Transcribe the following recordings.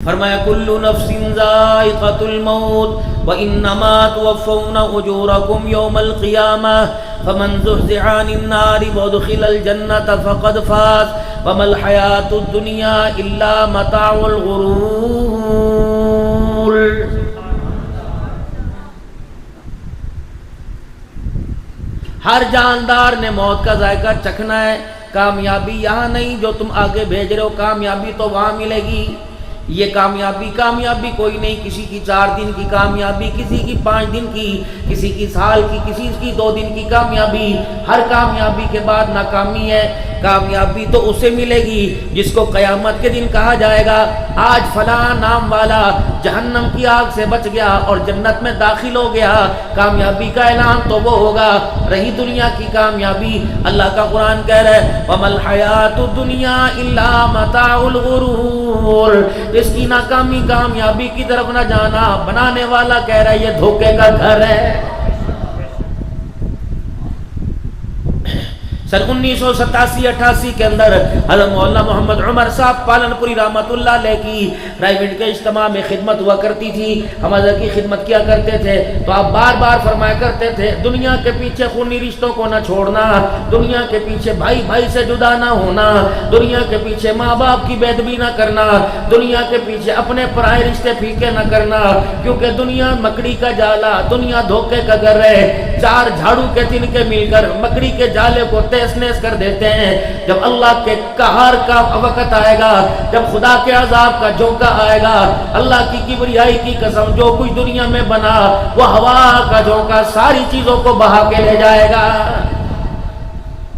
فرمایا کل نفس ذائقۃ الموت وانما توفون اجورکم یوم القیامہ فمن زحزح عن النار وادخل الجنۃ فقد فاز وما الحیاۃ الدنیا الا متاع الغرور۔ ہر جاندار نے موت کا ذائقہ چکھنا ہے۔ کامیابی یہاں نہیں جو تم آگے بھیج رہے ہو، کامیابی تو وہاں ملے گی۔ یہ کامیابی کوئی نہیں، کسی کی 4 دن کی کامیابی، کسی کی 5 دن کی، کسی کی سال کی، کسی کی 2 دن کی کامیابی۔ ہر کامیابی کے بعد ناکامی ہے۔ کامیابی تو اسے ملے گی جس کو قیامت کے دن کہا جائے گا آج فلاں نام والا جہنم کی آگ سے بچ گیا اور جنت میں داخل ہو گیا۔ کامیابی کا اعلان تو وہ ہوگا۔ رہی دنیا کی کامیابی، اللہ کا قرآن کہہ رہا ہے وَمَا الْحَيَاةُ الدُّنْيَا إِلَّا مَتَاعُ الْغُرُورِ۔ اس کی ناکامی کامیابی کی طرف نہ جانا، بنانے والا کہہ رہا ہے یہ دھوکے کا گھر ہے۔ سن 1987-88 کے اندر حضرت مولانا محمد عمر صاحب پالن پوری رحمۃ اللہ علیہ کی پرائیویٹ کے اجتماع میں خدمت ہوا کرتی تھی۔ ہم حضرت کی خدمت کیا کرتے تھے تو آپ بار بار فرمایا کرتے تھے دنیا کے پیچھے خونی رشتوں کو نہ چھوڑنا، دنیا کے پیچھے بھائی بھائی سے جدا نہ ہونا، دنیا کے پیچھے ماں باپ کی بے ادبی نہ کرنا، دنیا کے پیچھے اپنے پرائے رشتے پھیکے نہ کرنا، کیونکہ دنیا مکڑی کا جالا، دنیا دھوکے کا گھر ہے۔ 4 جھاڑو کے تنکے مل کر مکڑی کے جالے کو نیس کر دیتے ہیں۔ جب اللہ کے قہر کا وقت آئے گا، جب خدا کے عذاب کا جھونکا آئے گا، اللہ کی کبریائی کی قسم جو کچھ دنیا میں بنا وہ ہوا کا جھونکا ساری چیزوں کو بہا کے لے جائے گا۔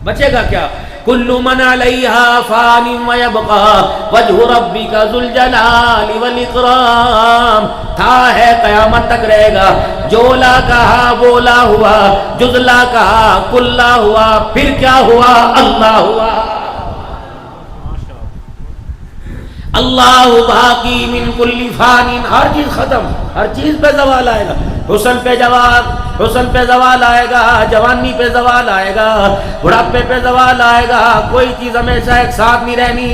بچے گا کیا؟ کل من علیہا فان ویبقى وجہ ربک ذو الجلال والاکرام۔ تھا ہے قیامت تک رہے گا، جو لا کہا وہ لا ہوا، جز لا کہا کل لا ہوا، پھر کیا ہوا؟ اللہ ہوا۔ اللہ باقی من کل فان، ہر چیز ختم، ہر چیز پہ زوال آئے گا۔ حسن پہ زوال آئے گا، جوانی پہ زوال آئے گا، بڑھاپے پہ زوال آئے گا، کوئی چیز ہمیشہ ایک ساتھ نہیں رہنی۔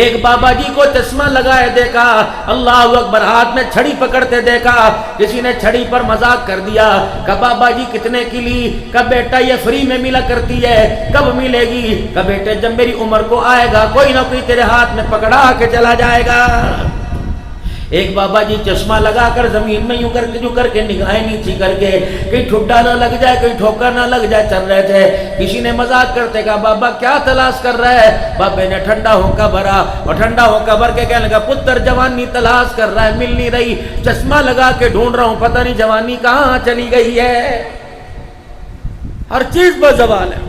ایک بابا جی کو چشمہ لگائے دیکھا، اللہ اکبر، ہاتھ میں چھڑی پکڑتے دیکھا، کسی نے چھڑی پر مذاق کر دیا، کہا بابا جی کتنے کی لی؟ کہا بیٹا یہ فری میں ملا کرتی ہے، کب ملے گی؟ کہا بیٹے جب میری عمر کو آئے گا کوئی نہ کوئی تیرے ہاتھ میں پکڑا کے چلا جائے گا۔ ایک بابا جی چشمہ لگا کر زمین میں یوں کر کے نگاہیں نیچی کر کے کہیں ٹھڈا نہ لگ جائے، کہیں ٹھوکر نہ لگ جائے چل رہے تھے۔ کسی نے مذاق کرتے کہا بابا کیا تلاش کر رہا ہے؟ بابے نے ٹھنڈا ہونکا بھرا اور ٹھنڈا ہونکا بھر کے کہنے لگا پتر جوانی تلاش کر رہا ہے، مل نہیں رہی، چشمہ لگا کے ڈھونڈ رہا ہوں، پتہ نہیں جوانی کہاں چلی گئی ہے۔ ہر چیز پر زوال ہے۔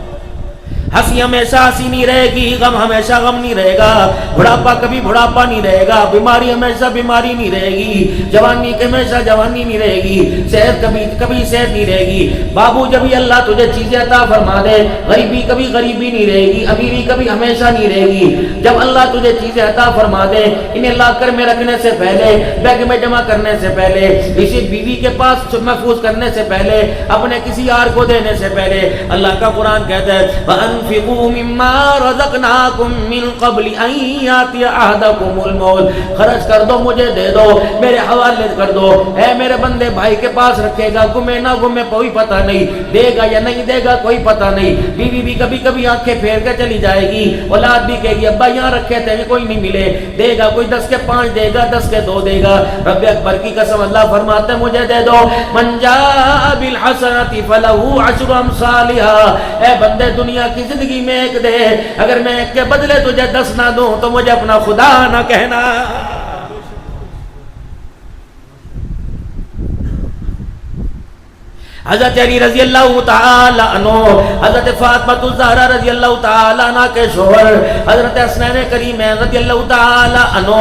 ہنسی ہمیشہ ہنسی نہیں رہے گی، غم ہمیشہ غم نہیں رہے گا، بڑھاپا کبھی بڑھاپا نہیں رہے گا، بیماری ہمیشہ بیماری نہیں رہے گی، جوانی ہمیشہ جوانی نہیں رہے گی، صحت کبھی صحت نہیں رہے گی۔ بابو جب بھی اللہ تجھے چیزیں عطا فرما دے، غریبی کبھی غریبی نہیں رہے گی، امیری کبھی ہمیشہ نہیں رہے گی۔ جب اللہ تجھے چیزیں عطا فرما دے، انہیں لاکر میں رکھنے سے پہلے، بیگ میں جمع کرنے سے پہلے، اسے بیوی کے پاس محفوظ کرنے سے پہلے، اپنے کسی یار کو دینے سے پہلے، اللہ کا قرآن کہتا ہے وَأَنفِقُوا مِمَّا رَزَقْنَاكُم مِّن قَبْلِ أَن يَأْتِيَ أَحَدَكُمُ الْمَوْتُ۔ خرچ کر دو، مجھے دے دو، میرے حوالے کر دو۔ اے میرے بندے بھائی کے پاس رکھے گا، گمے نہ گمے کوئی پتہ نہیں، دے گا یا نہیں دے گا کوئی پتہ نہیں۔ بیوی بھی کبھی کبھی آنکھیں پھیر کے چلی جائے گی، اولاد بھی کہے گی ابا یہاں رکھے تھے کوئی نہیں ملے، دے گا کوئی 10 کے 5 دے گا، 10 کے 2 دے گا۔ رب اکبر کی قسم اللہ فرماتے ہیں مجھے دے دو۔ من جاء بالحسنۃ فلہ عشر امثالها۔ اے بندے دنیا کی زندگی میں ایک دے، اگر میں ایک کے بدلے تجھے 10 نہ دوں تو مجھے اپنا خدا نہ کہنا۔ حضرت علی رضی اللہ تعالی عنہ، حضرت فاطمہ الزہرا رضی اللہ تعالی عنہ کے شوہر، حضرت حسنین کریمین رضی اللہ تعالی عنہ،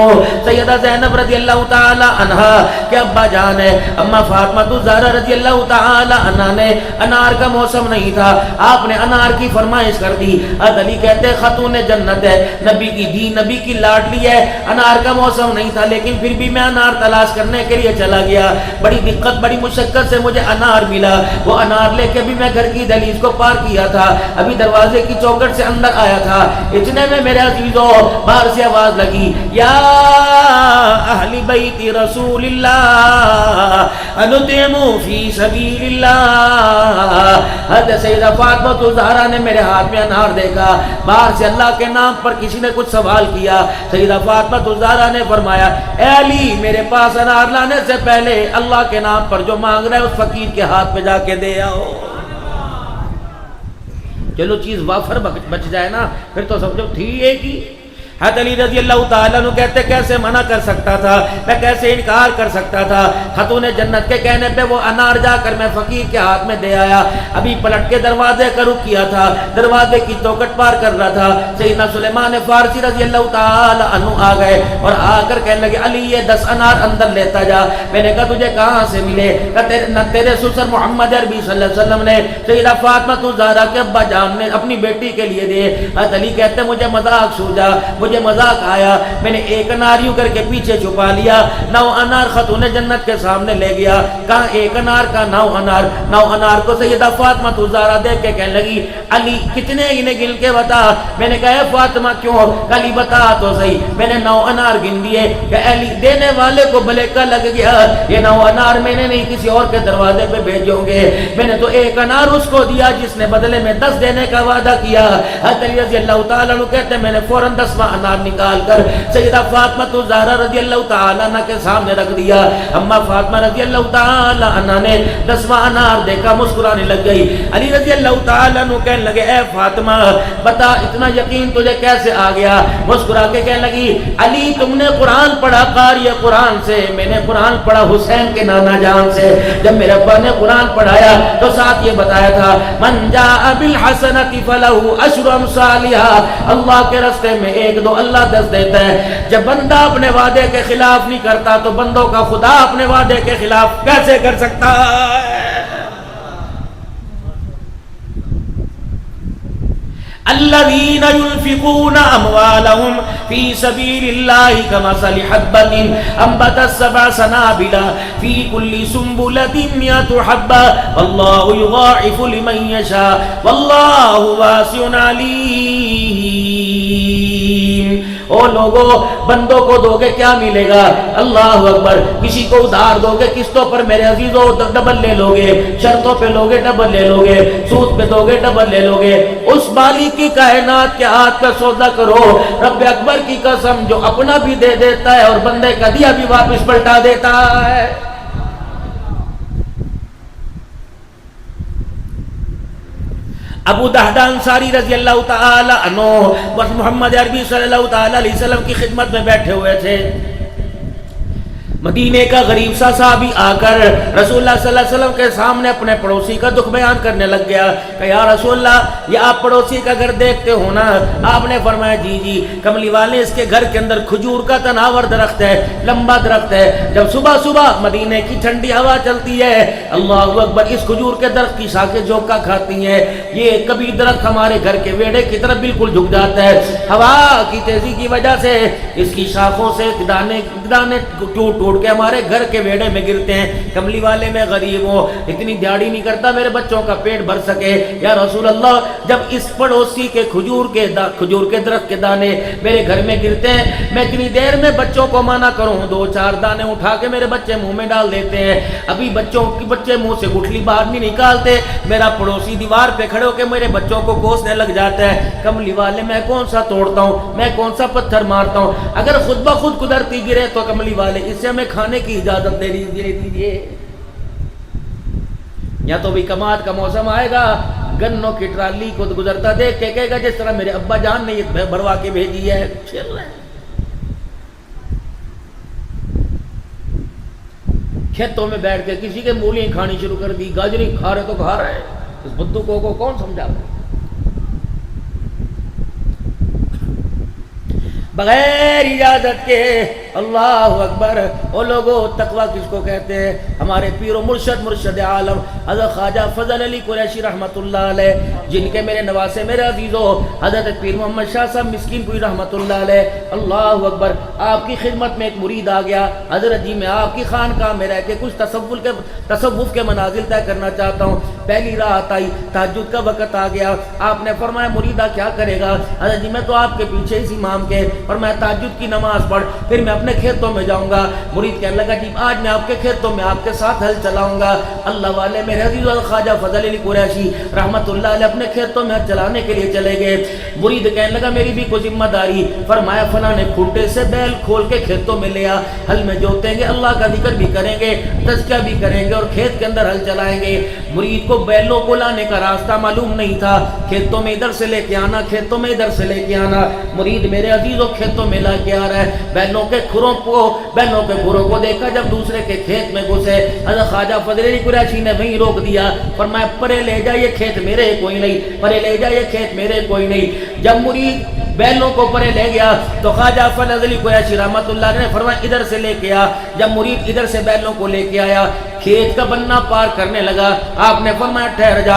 سیدہ زینب رضی اللہ تعالی عنہ کے ابا جان ہے اما فاطمہ الزہرا رضی اللہ تعالی عنہ نے، انار کا موسم نہیں تھا، آپ نے انار کی فرمائش کر دی۔ حضرت علی کہتے خاتون جنت ہے، نبی کی دی، نبی کی لاڈلی ہے، انار کا موسم نہیں تھا لیکن پھر بھی میں انار تلاش کرنے کے لیے چلا گیا، بڑی دقت بڑی مشقت سے مجھے انار ملا، وہ انار لے کے بھی میں گھر کی دہلیز کو پار کیا تھا، ابھی دروازے کی چوکھٹ سے اندر آیا تھا، اتنے میں میرے عزیزوں باہر سے آواز لگی، یا اہل بیت رسول اللہ انطعموا فی سبیل اللہ۔ حضرت سیدہ فاطمہ الزہرا نے میرے ہاتھ میں انار دیکھا، باہر سے اللہ کے نام پر کسی نے کچھ سوال کیا، سیدہ فاطمہ الزہرا نے فرمایا، اے علی میرے پاس انار لانے سے پہلے اللہ کے نام پر جو مانگ رہے اس فقیر کے ہاتھ میں جا کے دے آؤ۔ چلو چیز وافر بچ جائے نا، پھر تو سمجھو تھی ایک ہی۔ حضرت علی رضی اللہ تعالیٰ عنہ کہتے کیسے منع کر سکتا تھا، میں کیسے انکار کر سکتا تھا، خاتون جنت کے کہنے پہ وہ انار جا کر میں فقیر کے ہاتھ میں دے آیا، ابھی پلٹ کے دروازے کا رخ کیا تھا، دروازے کی چوکھٹ پار کر رہا تھا، سیدنا سلیمان فارسی رضی اللہ تعالیٰ عنہ آ گئے اور آ کر کہنے لگے، علی یہ 10 انار اندر لیتا جا۔ میں نے کہا تجھے کہاں سے ملے؟ نہ تیرے سسر محمد عربی صلی اللہ علیہ وسلم نے سیدہ فاطمہ الزہرا کے ابا جان نے اپنی بیٹی کے لیے دیے۔ حضرت علی کہتے مجھے مذاق سوجا، مجھے مذاق آیا، میں نے ایک انار یوں کر کے پیچھے چھپا لیا، 9 انار خاتون جنت کے سامنے لے گیا، کہا ایک انار کا 9 انار، 9 انار کو سیدہ فاطمہ الزہرا دیکھ کے کہنے لگی، علی کتنے انہیں گن کے بتا۔ میں نے کہا اے فاطمہ کیوں؟ علی بتا تو صحیح۔ میں نے 9 انار گن دیے کہ علی دینے والے کو بھلیکا لگ گیا، یہ 9 انار میں نے نہیں کسی اور کے دروازے پہ بھیجوں گے، میں نے تو ایک انار اس کو دیا جس نے بدلے میں 10 دینے کا وعدہ کیا۔ حضرت علی رضی اللہ تعالیٰ عنہ کہتے ہیں میں نے فوراً 10واں انار نکال کر سیدہ فاطمہ الزہرا رضی اللہ تعالیٰ عنہ کے سامنے رکھ دیا۔ اما فاطمہ رضی اللہ تعالیٰ عنہ نے 10واں انار دیکھا، مسکرانے لگ گئی۔ علی رضی اللہ تعالیٰ عنہ کہنے لگے اے فاطمہ بتا اتنا یقین تجھے کیسے آ گیا؟ مسکرا کے کہنے لگی علی تم نے قرآن پڑھا قاری قرآن سے، میں نے قرآن پڑھا حسین کے نانا جان سے، جب میرے ابا نے قرآن پڑھایا تو ساتھ یہ بتایا تھا من جاء بالحسنۃ فلہ عشر امثالھا، اللہ کے راستے میں 1 2 اللہ 10 دیتا ہے۔ جب بندہ اپنے وعدے کے خلاف نہیں کرتا تو بندوں کا خدا اپنے وعدے کے خلاف کیسے کر سکتا ہے؟ الذين ينفقون اموالهم في سبيل الله كمثل حبة انبتت 7 سنابل في كل سنبلة 100 حبة والله يضاعف لمن يشاء والله واسع عليم۔ او لوگو بندوں کو دو گے کیا ملے گا؟ اللہ اکبر۔ کسی کو ادھار دو گے قسطوں پر میرے عزیزوں ڈبل لے لو گے، شرطوں پہ لو گے ڈبل لے لو گے، سود پہ دو گے ڈبل لے لو گے۔ اس مالک کی کائنات کے ہاتھ کا سودا کرو، رب اکبر کی قسم جو اپنا بھی دے دیتا ہے اور بندے کا دیا بھی واپس پلٹا دیتا ہے۔ ابو دہدہ انصاری رضی اللہ تعالی عنہ محمد عربی صلی اللہ تعالی علیہ وسلم کی خدمت میں بیٹھے ہوئے تھے، مدینے کا غریب سا صحابی آ کر رسول اللہ صلی اللہ علیہ وسلم کے سامنے اپنے پڑوسی کا دکھ بیان کرنے لگ گیا کہ یا رسول اللہ یہ آپ پڑوسی کا گھر دیکھتے ہو نا؟ آپ نے فرمایا جی جی، کملی والے اس کے گھر کے اندر کھجور کا تناور درخت ہے، لمبا درخت ہے، جب صبح صبح مدینے کی ٹھنڈی ہوا چلتی ہے اللہ اکبر اس کھجور کے درخت کی شاخیں جھونکا کھاتی ہیں، یہ کبھی درخت ہمارے گھر کے ویڑے کی طرف بالکل جھک جاتا ہے، ہوا کی تیزی کی وجہ سے اس کی شاخوں سے دانے ٹوٹ کے ہمارے گھر کے ویڑے میں گرتے ہیں، کملی والے میں غریب ہوں، اتنی دیہڑی نہیں کرتا میرے بچوں کا پیٹ بھر سکے، یا رسول اللہ جب اس پڑوسی کے کھجور کے درخت کے دانے میرے گھر میں گرتے ہیں میں اتنی دیر میں بچوں کو منع کروں 2-4 دانے اٹھا کے میرے بچے منہ میں ڈال دیتے ہیں، ابھی بچے منہ سے گٹھلی باہر نہیں نکالتے، میرا پڑوسی دیوار پہ کھڑے ہو کے میرے بچوں کو کوسنے لگ جاتا ہے، کملی والے میں کون سا توڑتا ہوں، میں کون سا پتھر مارتا ہوں، اگر خود بخود قدرتی گرے تو کملی والے اس سے ہمیں کھانے کی اجازت دے دیجیے، یا تو بھی کماد کا موسم آئے گا گنوں کی ٹرالی کو گزرتا دیکھ کے کہے گا جس طرح میرے ابا جان نے یہ بھروا کے بھیجی ہے، کھیتوں میں بیٹھ کے کسی کے مولیاں کھانی شروع کر دی، گاجری کھا رہے تو کھا رہے، اس بدو کو کون سمجھا؟ بغیر اجازت کے اللہ اکبر. او لوگو تقوی کس کو کہتے ہیں؟ ہمارے پیر و مرشد عالم حضرت خواجہ فضل علی قریشی رحمۃ اللہ علیہ، جن کے میرے نواسے میرے عزیزو حضرت پیر محمد شاہ صاحب مسکین پوری رحمۃ اللہ علیہ. اللہ اکبر. آپ کی خدمت میں ایک مرید آ گیا، حضرت جی میں آپ کی خانقاہ میں رہ کے کچھ تصوف کے منازل طے کرنا چاہتا ہوں. پہلی رات آئی، تہجد کا وقت آ گیا. آپ نے فرمایا مریدہ کیا کرے گا؟ حضرت جی میں تو آپ کے پیچھے اس امام کے، اور میں تہجد کی نماز پڑھ پھر میں اپنے کھیتوں میں جاؤں گا. مرید کہنے لگا جی آج میں آپ کے کھیتوں میں آپ کے ساتھ ہل چلاؤں گا. اللہ والے میرے عزیز خواجہ فضل علی قریشی رحمت اللہ علیہ اپنے کھیتوں میں چلانے کے لیے چلے گئے. مرید کہنے لگا میری بھی کوئی ذمہ داری. فرمایا فلاں نے کھوٹے سے بیل کھول کے کھیتوں میں لیا، ہل میں جوتیں گے، اللہ کا ذکر بھی کریں گے، تزکیہ بھی کریں گے اور کھیت کے اندر ہل چلائیں گے. مرید کو بیلوں کو لانے کا راستہ معلوم نہیں تھا، کھیتوں میں ادھر سے لے کے آنا، کھیتوں میں ادھر سے لے کے آنا. مرید میرے عزیزوں کھیتوں میں لا کے آ رہا ہے. بیلوں کے کھروں کو دیکھا جب دوسرے کے کھیت میں گھسے، حضرت خواجہ فضل علی قریشی نے وہیں روک دیا. فرمایا پرے لے جا یہ کھیت میرے کوئی نہیں، پرے لے جا یہ کھیت میرے کوئی نہیں. جب مرید بیلوں کو پرے لے گیا تو خواجہ فضل علی قریشی رحمت اللہ علیہ نے فرمایا ادھر سے لے کے آ. جب مرید ادھر سے بیلوں کو لے کے آیا، کھیت کا بننا پار کرنے لگا. آپ نے فرمایا ٹھہر جا.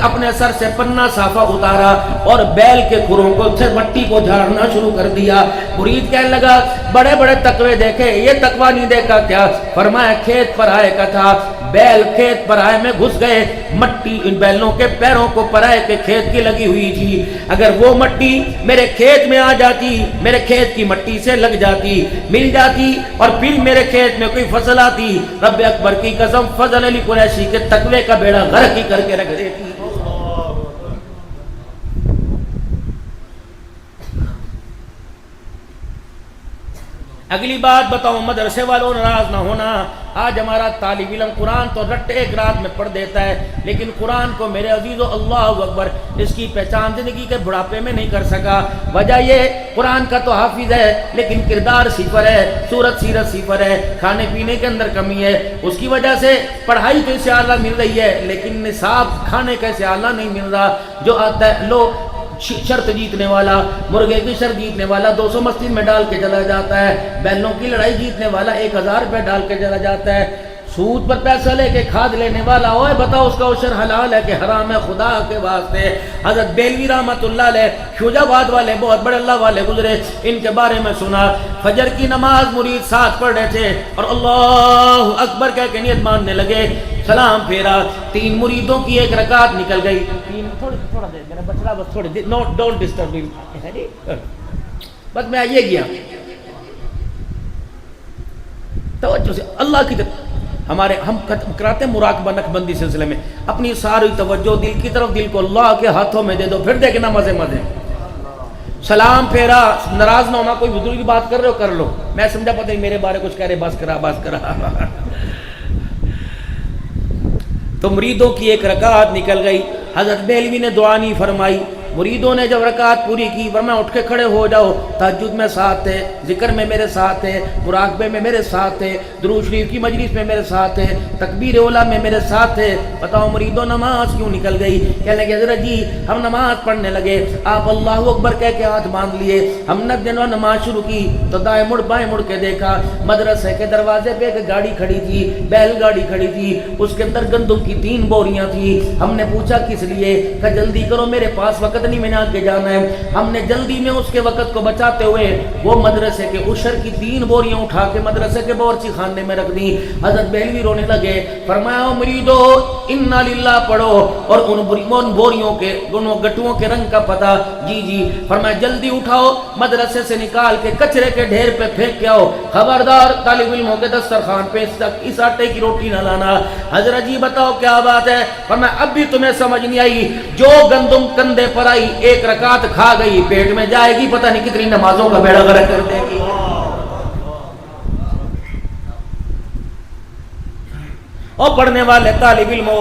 اپنے سر سے پنا صافہ اتارا اور بیل کے کھروں کو سے مٹی کو جھاڑنا شروع کر دیا. مرید کہنے لگا بڑے بڑے تقوی دیکھے، یہ تقوی نہیں دیکھا کیا؟ فرمایا کھیت پرائے کا تھا، بیل کھیت پرائے میں گھس گئے، مٹی ان بیلوں کے پیروں کو پرائے کے کھیت کی لگی ہوئی تھی. اگر وہ مٹی میرے کھیت میں آ جاتی، میرے کھیت کی مٹی سے لگ جاتی، مل جاتی اور پھر میرے کھیت میں کوئی فصل آتی، رب اکبر کی قسم فضل علی قریشی کے تقوی کا بیڑا غرق ہی کر کے رکھ دیتی. اگلی بات بتاؤں، مدرسے والوں ناراض نہ ہونا. آج ہمارا طالب علم قرآن تو رٹ ایک رات میں پڑھ دیتا ہے، لیکن قرآن کو میرے عزیزو اللہ اکبر اس کی پہچان زندگی کے بڑھاپے میں نہیں کر سکا. وجہ یہ قرآن کا تو حافظ ہے لیکن کردار صفر ہے، صورت سیرت صفر ہے، کھانے پینے کے اندر کمی ہے. اس کی وجہ سے پڑھائی تو اسے اعلیٰ مل رہی ہے لیکن نصاب کھانے کا اسے اعلیٰ نہیں مل رہا. جو آتا ہے لو شرط جیتنے والا، مرغے کی شرط جیتنے والا 200 مسجد میں ڈال کے چلا جاتا ہے، بیلوں کی لڑائی جیتنے والا 1000 روپے ڈال کے چلا جاتا ہے، سود پر پیسہ لے کے کھاد لینے والا اوے بتاؤ اس کا عشر حلال ہے کہ حرام ہے؟ خدا کے واسطے. حضرت بیلوی رحمت اللہ علیہ شوجہ آباد والے بہت بڑے اللہ والے گزرے، ان کے بارے میں سنا. فجر کی نماز مرید ساتھ پڑھ رہے تھے اور اللہ اکبر کہہ کے نیت ماننے لگے. سلام پھیرا، 3 مریدوں کی ایک رکعت نکل گئی. تھوڑا دیر میرا بچڑا بس تھوڑی دیر، ڈونٹ ڈسٹرب می، بس میں یہ گیا توجہ سے اللہ کی طرف. ہم کراتے ہیں مراقبہ نقبندی سلسلے میں، اپنی ساری توجہ دل کی طرف، دل کو اللہ کے ہاتھوں میں دے دو، پھر دیکھنا مزے مزے. سلام پھیرا، ناراض نہ ہونا، کوئی بزرگ کی بات کر رہے ہو کر لو، میں سمجھا پتہ نہیں میرے بارے کچھ کہہ رہے، بس کرا. تو مریدوں کی ایک رکعت نکل گئی. حضرت بیلوی نے دعا نہیں فرمائی. مریدوں نے جب رکعت پوری کی فرمایا اٹھ کے کھڑے ہو جاؤ. تہجد میں ساتھ تھے، ذکر میں میرے ساتھ تھے، مراقبے میں میرے ساتھ تھے، درود شریف کی مجلس میں میرے ساتھ تھے، تکبیر اولیٰ میں میرے ساتھ تھے. بتاؤ مریدوں نماز کیوں نکل گئی؟ کہنے لگے حضرت جی ہم نماز پڑھنے لگے، آپ اللہ اکبر کہہ کے ہاتھ باندھ لیے، ہم نے جنہوں نماز شروع کی تو دائیں مڑ بائیں مڑ کے دیکھا مدرسے کے دروازے پہ ایک گاڑی کھڑی تھی، بیل گاڑی کھڑی تھی، اس کے اندر گندم کی 3 بوریاں تھی. ہم نے پوچھا کس لیے؟ کہ جلدی کرو میرے پاس وقت نہیں، میں نے آگے جانا ہے. ہم نے جلدی میں اس کے وقت کو بچاتے ہوئے وہ مدرسے کے عشر کی 3 بوریاں اٹھا کے مدرسے کے باورچی خانے میں رکھ دی. حضرت بیلوی رونے لگے. فرمایا مریدو انا للہ پڑھو اور ان بوریوں کے دونوں گٹوؤں کے رنگ کا پتہ. جی. فرمایا جلدی اٹھاؤ، مدرسے سے نکال کے کچرے کے ڈھیر پہ پھینک کے آؤ، خبردار طالب علموں کے دسترخوان پہ اس آٹے کی روٹی نہ لانا. حضرت جی بتاؤ کیا بات ہے؟ فرمایا اب بھی تمہیں سمجھ نہیں آئی؟ جو گندم کندھے پر آئی ایک رکعت کھا گئی، پیٹ میں جائے گی پتہ نہیں کتنی نمازوں کا بیڑا غرق کر دے گی. اور پڑھنے والے طالب علموں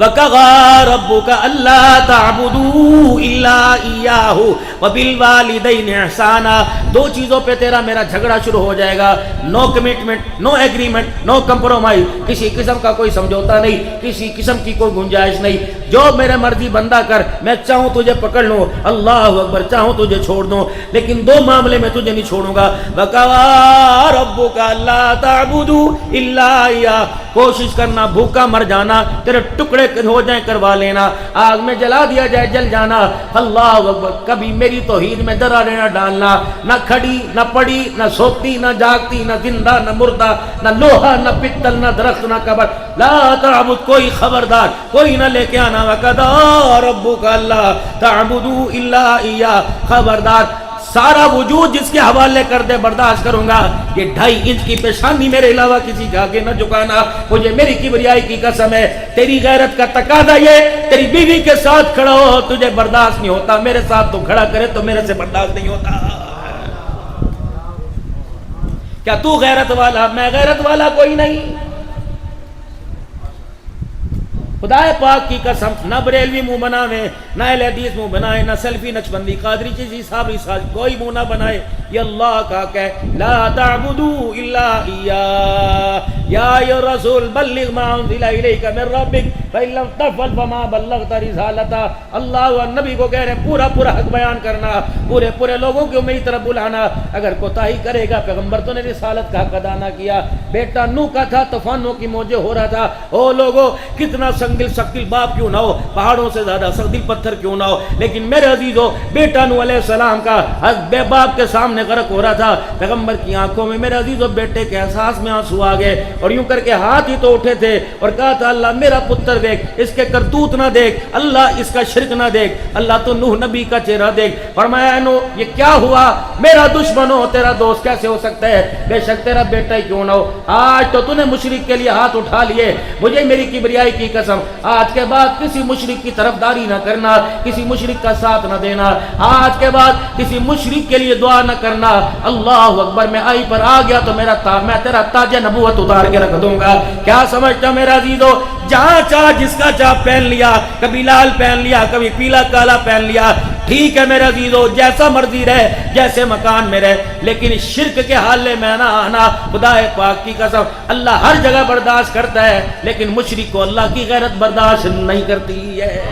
وَقَضَى رَبُّكَ أَلَّا تَعْبُدُوا إِلَّا إِيَّاهُ وَبِالْوَالِدَيْنِ إِحْسَانًا. دو چیزوں پہ تیرا میرا جھگڑا شروع ہو جائے گا. نو کمٹمنٹ، نو ایگریمنٹ، نو کمپرومائز. کسی قسم کا کوئی سمجھوتا نہیں، کسی قسم کی کوئی گنجائش نہیں. جو میرے مرضی بندہ کر، میں چاہوں تجھے پکڑ لوں، اللہ اکبر، چاہوں تجھے چھوڑ دوں، لیکن دو معاملے میں تجھے نہیں چھوڑوں گا. وَقَضَى رَبُّكَ أَلَّا تَعْبُدُوا إِلَّا إِيَّاهُ. کوشش کرنا بھوکا مر جانا، تیرے ٹکڑے ہو جائیں کروا لینا، آگ میں جلا دیا جائے جل جانا. اللہ اکبر. کبھی میری توحید میں ذرا نہ ڈالنا، نہ کھڑی نہ پڑی، نہ سوتی نہ جاگتی، نہ زندہ نہ مردہ، نہ لوہا نہ پتل، نہ درخت نہ قبر. لا تعبد، کوئی خبردار کوئی نہ لے کے آنا. وَقَضَى رَبُّكَ أَلَّا تَعْبُدُوا إِلَّا إِيَّاهُ. خبردار، سارا وجود جس کے حوالے کر دے برداشت کروں گا. یہ 2.5 انچ کی پیشانی میرے علاوہ کسی کے آگے نہ جھکانا. مجھے میری کبریائی کی قسم ہے، تیری غیرت کا تقاضا یہ، تیری بیوی کے ساتھ کھڑا ہو، تجھے برداشت نہیں ہوتا، میرے ساتھ تو کھڑا کرے تو میرے سے برداشت نہیں ہوتا. کیا تو غیرت والا، میں غیرت والا کوئی نہیں. خدا پاک کی قسم، نہ بریلوی منہ بناوے، نہ اہل حدیث منہ بنائے، نہ سلفی نقشبندی قادری چیزی صاحب کوئی منہ نہ بنائے. یہ اللہ کا کہ لا تعبدوا الا ایاہ یا ایھا الرسول بلغ ما انزل الیک من ربک فإن لم تفعل فما بلغت رسالتہ. اللہ و نبی کو کہہ رہے ہیں پورا پورا حق بیان کرنا، پورے لوگوں کو میری طرف بلانا. اگر کوتاہی کرے گا، پیغمبر تو نے رسالت کا حق ادا نہ کیا. بیٹا نوح کا تھا، طوفانوں کی موجیں ہو رہا تھا. او لوگوں، کتنا سنگل شکل باپ کیوں نہ ہو، پہاڑوں سے زیادہ سخت دل پتھر کیوں نہ ہو، لیکن میرے عزیزو، بیٹا نوح علیہ السلام کا بے باپ کے سامنے غرق ہو رہا تھا. پیغمبر کی آنکھوں میں میرے عزیزو بیٹے کے احساس میں آنسو آ گئے، اور یوں کر کے ہاتھ ہی تو اٹھے تھے اور کہا تھا اللہ میرا پتر دیکھ، اس کے کرتوت نہ دیکھ، اللہ اس کا شرک نہ دیکھ، اللہ تو نوح نبی کا چہرہ دیکھ. فرمایا نوح یہ کیا ہوا، میرا دشمن ہو تیرا دوست کیسے ہو سکتا ہے، بے شک تیرا بیٹا ہی کیوں نہ ہو. آج تو تو نے مشرک کے لیے ہاتھ اٹھا لیے. مجھے میری کبریائی کی قسم، آج کے بعد کسی مشرک کی طرفداری نہ کرنا، کسی مشرک کا ساتھ نہ دینا، آج کے بعد کسی مشرک کے لیے دعا نہ کرنا. اللہ اکبر. میں آئی پر آ گیا تو میں تیرا تاج نبوت اتار کے رکھ دوں گا. کیا سمجھتا میرا عزیزو، جہاں چاہ جس کا چاہ پہن لیا، کبھی لال پہن لیا، کبھی پیلا کالا پہن لیا، ٹھیک ہے میرے عزیزو، جیسا مرضی رہے، جیسے مکان میں رہے، لیکن شرک کے حالے میں نہ آنا. خدا پاک کی قسم، اللہ ہر جگہ برداشت کرتا ہے، لیکن مشرک کو اللہ کی غیرت برداشت نہیں کرتی ہے.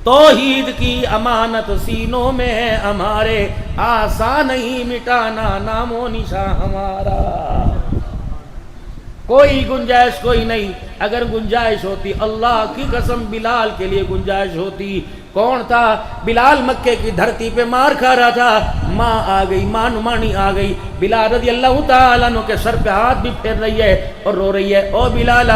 توحید کی امانت سینوں میں ہے ہمارے، آسان نہیں مٹانا نام و نشان ہمارا. کوئی گنجائش کوئی نہیں. اگر گنجائش ہوتی، اللہ کی قسم بلال کے لیے گنجائش ہوتی. کون تھا بلال؟ مکے کی دھرتی پہ مار کھا رہا تھا، ماں آ گئی، ماں نمانی آ گئی. بلال رضی اللہ تعالیٰ عنہ کے سر پہ ہاتھ بھی پھیر رہی ہے اور رو رہی ہے. او بلال،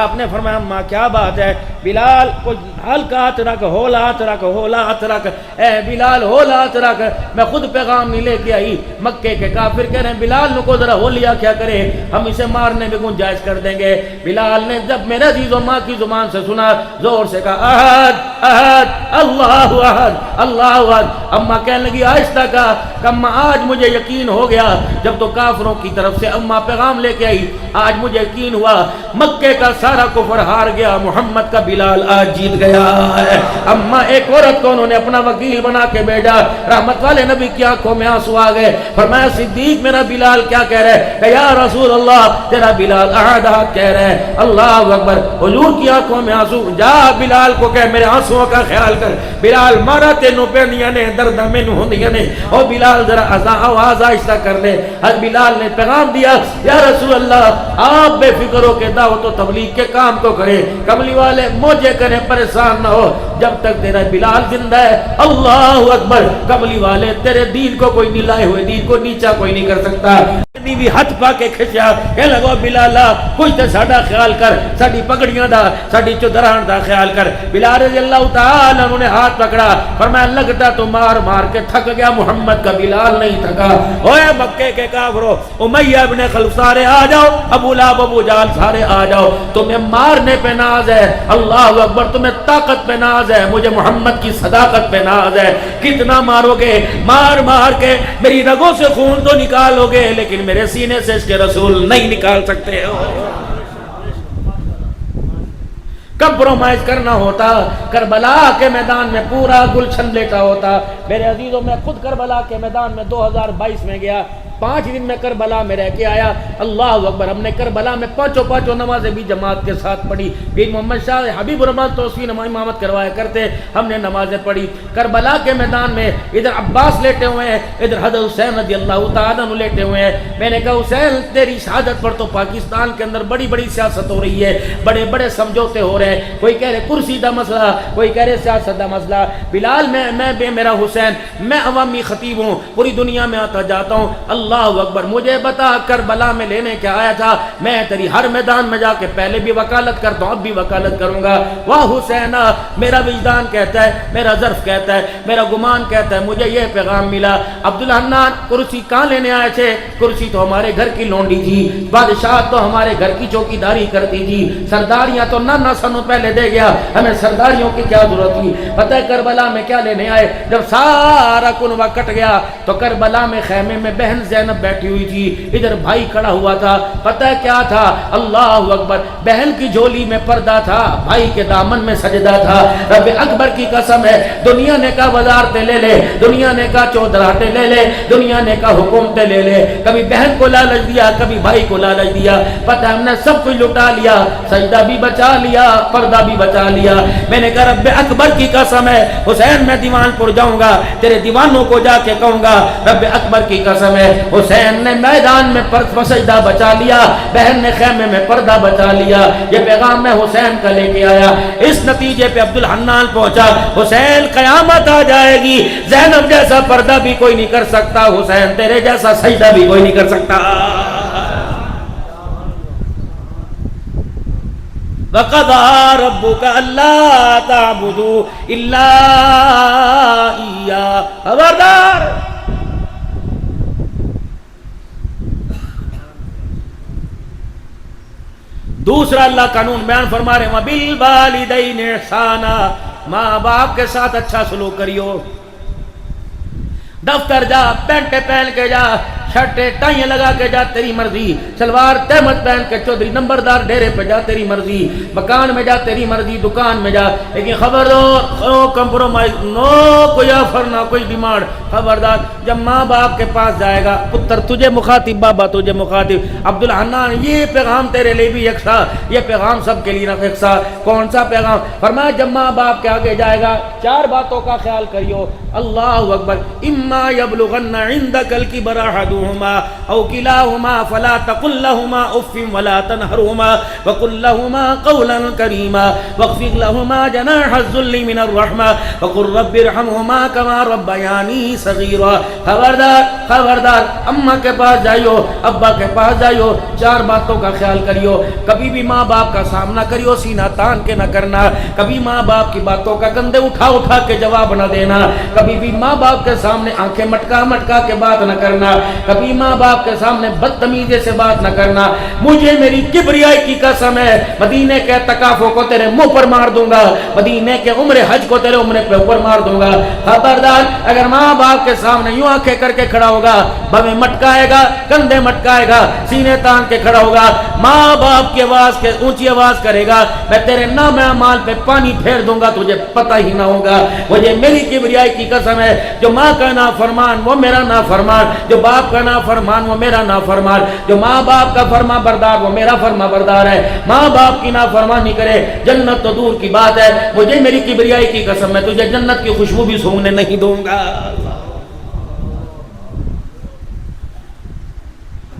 آپ نے فرمایا ماں کیا بات ہے؟ بلال کو ہلکا ہاتھ رکھ، ہولا ہاتھ رکھ، ہولا ہاتھ رکھ. اے بلال ہولا ہاتھ رکھ، میں خود پیغام نہیں لے کے آئی. مکے کے کافر کہہ رہے ہیں بلال کو ذرا ہو لیا کیا کرے، ہم اسے مارنے میں گنجائش کر دیں گے. بلال نے جب میرے عزیز و ماں کی زبان سے سنا، زور سے کہا احد احد اللہ احد اللہ احد. اماں کہنے لگی آہستہ کہا کہ اماں آج مجھے یقین ہو گیا، جب تو کافروں کی طرف سے اماں پیغام لے کے آئی، آج مجھے یقین ہوا مکے کا سارا کفر ہار گیا، محمد کا بلال آج جیت گیا ہے. اماں ایک عورت کو انہوں نے اپنا وکیل بنا کے بھیجا. رحمت والے نبی کی آنکھوں میں آنسو آ گئے. فرمایا صدیق میرا بلال کیا کہہ رہے ہیں؟ کہ یا رسول اللہ تیرا بلال احد احد کہہ رہے ہیں. اللہ اکبر. حضور کی آنکھوں میں آنسو. جا بلال کو کہ میرے آنسوؤں کا خیال کر. بلال مارا تینوں پینیاں نے درد مینوں ہوندیاں نے. او بلال ذرا آواز آہستہ کر لے. حضرت بلال نے پیغام دیا یا رسول اللہ آپ بے فکر ہو کے دعوت و تبلیغ کے کام کو کریں، کملی والے موجے کریں، پریشان نہ ہو جب تک تیرا بلال زندہ ہے. اللہ اکبر. کملی والے تیرے دین کو کوئی نلائے ہوئے دین کو نیچا کوئی نہیں کر سکتا. بھی ہاتھ پا کے کھچیا کہ لگو بلالا کچھ تے ساڈا خیال کر، ساڈی پگڑیاں دا، ساڈی چودران دا خیال کر. بلال رضی اللہ تعالی انہوں نے ہاتھ پکڑا، فرمایا لگتا تو مار مار کے تھک گیا، محمد کا بلال نہیں تھکا. اوے مکے کے کافرو، امیہ ابن خلف سارے آ جاؤ، ابو لہب ابو جہل سارے آ جاؤ، تمہیں مارنے پہ ناز ہے. اللہ اکبر. تمہیں طاقت پہ ناز ہے، مجھے محمد کی صداقت پہ ناز ہے. کتنا مارو گے؟ مار مار کے میری رگوں سے خون تو نکالو گے، لیکن میرے سینے سے اس کے رسول نہیں نکال سکتے ہو. کمپرومائز کرنا ہوتا، کربلا کے میدان میں پورا گلشن لیٹا ہوتا۔ میرے عزیزوں، میں خود کربلا کے میدان میں 2022 میں گیا، 5 دن میں کربلا میں رہ کے آیا۔ اللہ اکبر، ہم نے کربلا میں پانچوں نمازیں بھی جماعت کے ساتھ پڑھی۔ پیر محمد شاہ حبیب الرحمن توسیع امامت کروایا کرتے، ہم نے نمازیں پڑھی۔ کربلا کے میدان میں ادھر عباس لیٹے ہوئے ہیں، ادھر حضرت حسین رضی اللہ تعالیٰ عنہ لیٹے ہوئے ہیں۔ میں نے کہا حسین تیری شہادت پر تو پاکستان کے اندر بڑی بڑی سیاست ہو رہی ہے، بڑے بڑے سمجھوتے ہو رہے ہیں، کوئی کہہ رہے کرسی دا مسئلہ، کوئی کہہ رہے سیاست دا مسئلہ۔ بلال میں میرا حسین، میں عوامی خطیب ہوں، پوری دنیا میں آتا جاتا ہوں۔ اللہ اکبر، مجھے بتا کربلا میں لینے کیا آیا تھا؟ میں تیری ہر میدان میں جا کے پہلے بھی وکالت کرتا ہوں، اب بھی وکالت کروں گا۔ واہ حسین، میرا وجدان کہتا ہے، میرا ظرف کہتا ہے، میرا گمان کہتا ہے، مجھے یہ پیغام ملا۔ عبدالحنان کرسی کہاں لینے آئے تھے؟ کرسی تو ہمارے گھر کی لونڈی تھی، بادشاہ تو ہمارے گھر کی چوکی داری کرتی تھی، سرداریاں تو نانا سنو پہلے دے گیا، ہمیں سرداریوں کی کیا ضرورت تھی؟ پتہ ہے کربلا میں کیا لینے آئے؟ جب سارا کنواں کٹ گیا تو کربلا میں خیمے میں بہن زینب بیٹھی ہوئی تھی، ادھر بھائی کھڑا ہوا تھا۔ پتہ ہے کیا تھا؟ اللہ اکبر، بہن کی جھولی میں پردہ تھا، بھائی کے دامن میں سجدہ تھا۔ رب اکبر کی قسم ہے، دنیا نے کہا وزارتیں لے لے، دنیا نے کہا چودراہٹیں لے لے، دنیا نے کہا حکومتیں لے لے، کبھی بہن کو لالچ دیا، کبھی بھائی کو لالچ دیا، پتہ ہم نے سب کچھ لٹا لیا، سجدہ بھی بچا لیا، پردہ بھی بچا لیا۔ میں نے کہا رب اکبر کی قسم ہے حسین میں دیوان پور جاؤں گا، تیرے دیوانوں کو جا کے کہوں گا رب اکبر کی قسم ہے حسین نے میدان میں سجدہ بچا لیا، بہن نے خیمے میں پردہ بچا لیا۔ یہ پیغام میں حسین کا لے کے آیا۔ اس نتیجے پہ عبدالحنان پہنچا، حسین قیامت آ جائے گی، زینب جیسا پردہ بھی کوئی نہیں کر سکتا، حسین تیرے جیسا سجدہ بھی کوئی نہیں کر سکتا۔ وَقَضَىٰ رَبُّكَ أَلَّا تَعْبُدُوا إِلَّا إِيَّاهُ۔ خبردار، دوسرا اللہ قانون بیان فرما رہے ہیں وَبِالْوَالِدَيْنِ إِحْسَانًا، ماں باپ کے ساتھ اچھا سلوک کریو۔ دفتر جا، پینٹ پہن کے جا، شرٹ ٹائیں لگا کے جا، تیری مرضی، شلوار تہمت پہن کے چودھری نمبردار ڈیرے پہ جا، تیری مرضی، مکان میں جا تیری مرضی، دکان میں جا، لیکن خبردار نو کمپرومائز، نو کوئی آفر، نہ کوئی ڈیمانڈ۔ خبردار، جب ماں باپ کے پاس جائے گا، پتر تجھے مخاطب، بابا تجھے مخاطب۔ عبدالحنان، یہ پیغام تیرے لیے بھی یکساں، یہ پیغام سب کے لیے نہ یکساں۔ کون سا پیغام؟ فرمایا جب ماں باپ کے آگے جائے گا 4 باتوں کا خیال کریو۔ اللہ اکبر، اما یبلغن عندک الکبر احدہما او کلاہما فلا تقل لہما اف ولا تنہرہما وقل لہما قولا کریما واخفض لہما جناح الذل من الرحمہ وقل رب ارحمہما کما ربیانی صغیرا۔ خبردار خبردار، اماں کے پاس جائیو، ابا کے پاس جائیو، 4 باتوں کا خیال کریو۔ کبھی بھی ماں باپ کا سامنا کریو سینہ تان کے نہ کرنا، کبھی ماں باپ کی باتوں کا کندھے اٹھا اٹھا کے جواب نہ دینا، کبھی بھی ماں باپ کے سامنے آنکھیں مٹکا مٹکا کے بات نہ کرنا، کبھی ماں باپ کے سامنے بدتمیزی سے بات نہ کرنا۔ مجھے میری کبریائی کی قسم ہے، مدینے کے اعتکافوں کو تیرے منہ پر مار دوں گا، مدینے کے عمر حج کو تیرے عمر پہ اوپر مار دوں گا۔ خبردار، اگر ماں باپ کے سامنے یوں آنکھیں کر کے کھڑا ہوگا، بھویں مٹکائے گا، کندھے مٹکائے گا، سینے تان کے کھڑا ہوگا، ماں باپ کی آواز کے اونچی آواز کرے گا، میں تیرے نام اعمال پہ پانی پھیر دوں گا، تجھے پتہ ہی نہ ہوگا۔ مجھے میری کبریائی کی قسم ہے، جو ماں کا نافرمان وہ میرا نافرمان، جو باپ کا نافرمان وہ میرا نافرمان، جو ماں باپ کا فرما بردار وہ میرا فرما بردار ہے۔ ماں باپ کی نافرمانی کرے جنت تو دور کی بات ہے، مجھے میری کبریائی کی قسم میں تجھے جنت کی خوشبو بھی سونگنے نہیں دوں گا۔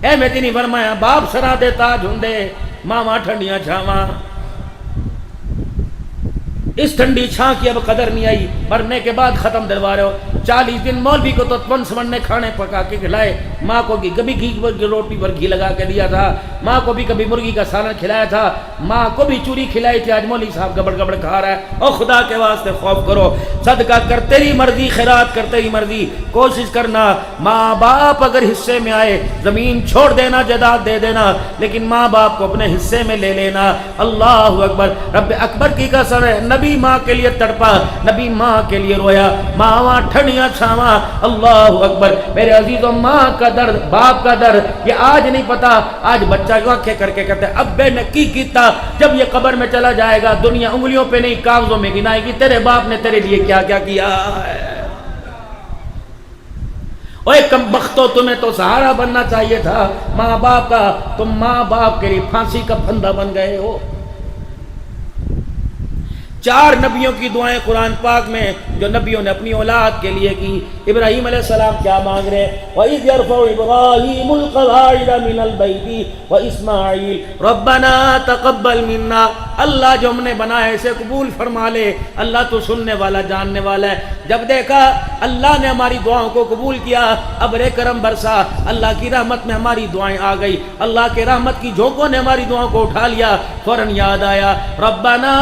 اے میں تینی فرمایا باپ سرا دے تاج ہندے، ماما ٹھنڈیاں چھاواں۔ اس ٹھنڈی چھاں کی اب قدر نہیں آئی، مرنے کے بعد ختم دلوا رہے ہو۔ 40 دن مولوی کو تو پنسمن نے کھانے پکا کے کھلائے، ماں کو بھی کبھی گھی کی روٹی پر گھی لگا کے دیا تھا، ماں کو بھی کبھی مرغی کا سالن کھلایا تھا، ماں کو بھی چوری کھلائی تھی، آج مولوی صاحب گبڑ گبڑ کھا رہا ہے۔ اور خدا کے واسطے خوف کرو، صدقہ کر تیری مرضی، خیرات کر تیری مرضی، کوشش کرنا ماں باپ اگر حصے میں آئے زمین چھوڑ دینا، جائیداد دے دینا، لیکن ماں باپ کو اپنے حصے میں لے لینا۔ اللہ اکبر، رب اکبر کی قسم ہے، نبی نبی ماں کے لیے تڑپا، نبی ماں کے لیے رویا، ماں ٹھنڈیاں چھاواں، اللہ اکبر میرے عزیزوں، ماں کا درد، باپ کا درد یہ آج نہیں پتا۔ آج بچہ جو آنکھیں کر کے کہتے ہیں ابے نے کی کیتا، جب یہ قبر میں چلا جائے گا دنیا انگلیوں پہ نہیں کاغذوں میں گنائے گی تیرے باپ نے تیرے لیے کیا کیا کیا ہے۔ اوے کم بختو، تمہیں تو سہارا بننا چاہیے تھا ماں باپ کا، تم ماں باپ کے لیے پھانسی کا پھندا بن گئے ہو۔ 4 نبیوں کی دعائیں قرآن پاک میں جو نبیوں نے اپنی اولاد کے لیے کی۔ ابراہیم علیہ السلام کیا مانگ رہے ہیں؟ وَإِذْ يَرْفَعُ إِبْرَاهِيمُ الْقَوَاعِدَ مِنَ الْبَيْتِ وَإِسْمَاعِيلُ رَبَّنَا تَقَبَّلْ مِنَّا، اللہ جو ہم نے بنایا اسے قبول فرما لے، اللہ تو سننے والا جاننے والا ہے۔ جب دیکھا اللہ نے ہماری دعاؤں کو قبول کیا، ابر کرم برسا، اللہ کی رحمت میں ہماری دعائیں آ گئی، اللہ کے رحمت کی جھونکوں نے ہماری دعاؤں کو اٹھا لیا، فوراً یاد آیا ربنا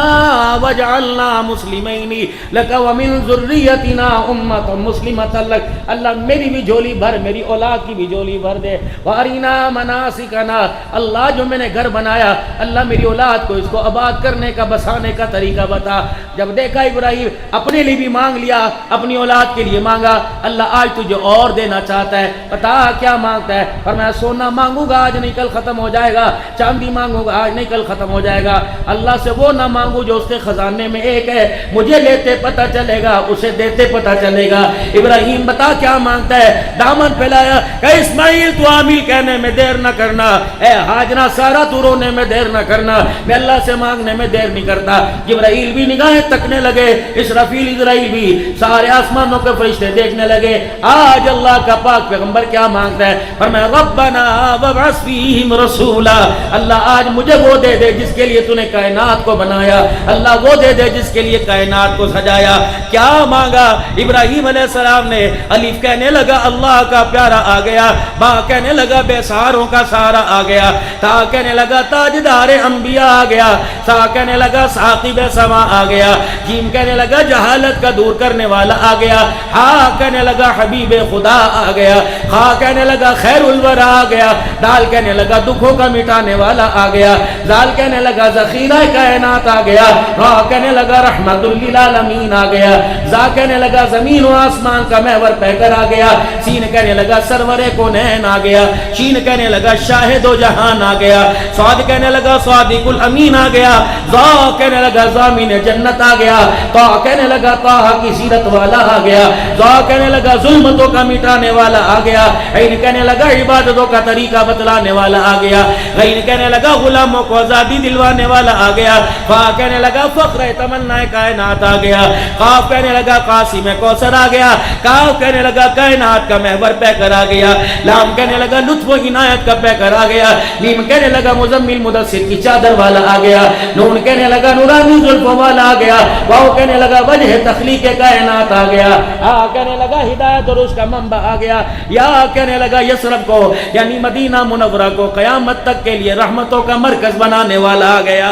وجعلنا مسلمین لک ومن ذریتنا امۃ مسلمۃ لک، اللہ میری بھی جھولی بھر، میری اولاد کی بھی جھولی بھر دے، وارنا مناسکنا، اللہ جو میں نے گھر بنایا اللہ میری اولاد کو اس کو آباد کرنے کا بسانے کا طریقہ بتا۔ جب دیکھا ابراہیم اپنے لیے بھی مانگ لیا، اپنی اولاد کے لیے مانگا، اللہ آج تجھے اور دینا چاہتا ہے، بتا کیا مانگتا ہے؟ فرمایا سونا مانگوں گا آج نہیں کل ختم ہو جائے گا، چاندی مانگوں گا آج نہیں کل ختم ہو جائے گا، اللہ سے وہ نہ مانگو جو اس کے خزانے میں ایک ہے، مجھے لیتے پتہ چلے گا اسے دیتے پتہ چلے گا۔ ابراہیم بتا کیا مانگتا ہے؟ دامن پھیلایا کہ اسماعیل تو آمین کہنے میں دیر نہ کرنا، اے ہاجرہ سارا تو رونے میں دیر نہ کرنا، میں اللہ سے مانگنے میں دیر نہیں کرتا۔ جبرائیل بھی نگاہیں تکنے لگے، اسرافیل اسرائیل بھی، سارے آسمانوں کے فرشتے دیکھنے لگے۔ آج اللہ کا پاک پیغمبر کیا مانگتا ہے؟ فرمایا ربنا وابعث فیہم رسولا، اللہ آج مجھے وہ دے دے جس کے لیے تو نے کائنات کو بنایا، اللہ وہ دے دے جس کے لیے کائنات کو سجایا۔ کیا مانگا ابراہیم علیہ السلام نے؟ الف کہنے لگا اللہ کا پیارا آ گیا، با کہنے لگا بے سہاروں کا سہارا آ گیا، تا کہنے لگا تاجدار انبیاء آ گیا، سا کہنے لگا ثاقب سما آ گیا، جیم کہنے لگا جہالت کا دور کرنے والا آ گیا، ہا کہنے لگا حبیب خدا آ گیا، خا کہنے لگا خیر الورا آ گیا، دال کہنے لگا دکھوں کا مٹانے والا آ گیا، زال کہنے لگا ذخیرہ کائنات آ گیا، را کہنے لگا رحمت للعالمین آ گیا، زا کہنے لگا زمین و آسمان کا محور پہ کر آ گیا، سین کہنے لگا سرور کونین آ گیا، شین کہنے لگا شاہد و جہان آ گیا، صاد کہنے لگا صادق الامین آ گیا، ذا کہنے لگا ضامن جنت آ گیا، طا کہنے لگا طاہا کی سیرت والا آ گیا، ذا کہنے لگا ظلمتوں کا مٹانے والا آ گیا، عین کہنے لگا عبادتوں کا طریقہ بتلانے والا آ گیا، غین کہنے لگا غلاموں کو آزادی دلوانے والا آ گیا، فا کہنے لگا فخر تمنا کائنات آ گیا، قاف کہنے لگا قاسم کوثر آ گیا، کاف کہنے لگا کائنات کا محور پہ کر آ گیا، لام کہنے لگا لطف و عنایت کا پہ کر آ گیا، میم کہنے لگا مزمل مدثر کی چادر والا آ گیا، نون کہنے لگا نورانی زلفوں والا آ گیا، واو کہنے لگا وجہ تخلیق کائنات آ گیا، آ کہنے لگا ہدایت اور اس کا منبع آ گیا، یا کہنے لگا یثرب کو یعنی مدینہ منورہ کو قیامت تک کے لیے رحمتوں کا مرکز بنانے والا آ گیا۔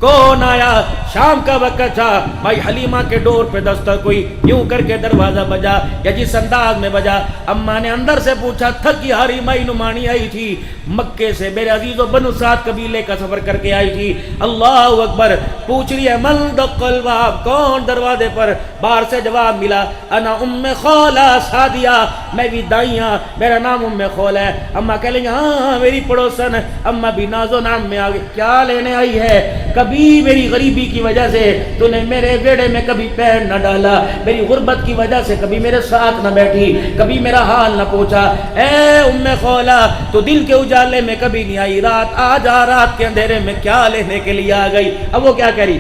کون آیا؟ شام کا وقت تھا، بھائی حلیمہ کے ڈور پہ دستک ہوئی، یوں کر کے دروازہ بجا، یا جس انداز میں بجا، اماں نے اندر سے پوچھا تھکی ہاری مائی نمانی آئی تھی مکے سے، میرے عزیزو بنو سعد قبیلے کا سفر کر کے آئی تھی، اللہ اکبر، پوچھ رہی ہے من دق الباب، کون دروازے پر؟ باہر سے جواب ملا انا ام خولہ سعدیہ، میں بھی دائیاں، میرا نام ام خولہ ہے۔ اماں کہہ لیں گے ہاں میری پڑوسن، اماں بھی ناز و نام میں آگئی، کیا لینے آئی ہے؟ کبھی میری غریبی کی وجہ سے تو نے میرے بیڑے میں کبھی پیر نہ ڈالا، میری غربت کی وجہ سے کبھی میرے ساتھ نہ بیٹھی، کبھی میرا حال نہ پوچھا، اے ام خولہ تو دل کے اجالے میں کبھی نہیں آئی، رات آ جا، رات کے اندھیرے میں کیا لینے کے لیے آ گئی؟ اب وہ کیا کری؟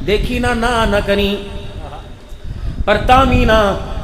دیکھی نہ کری پر تامینا،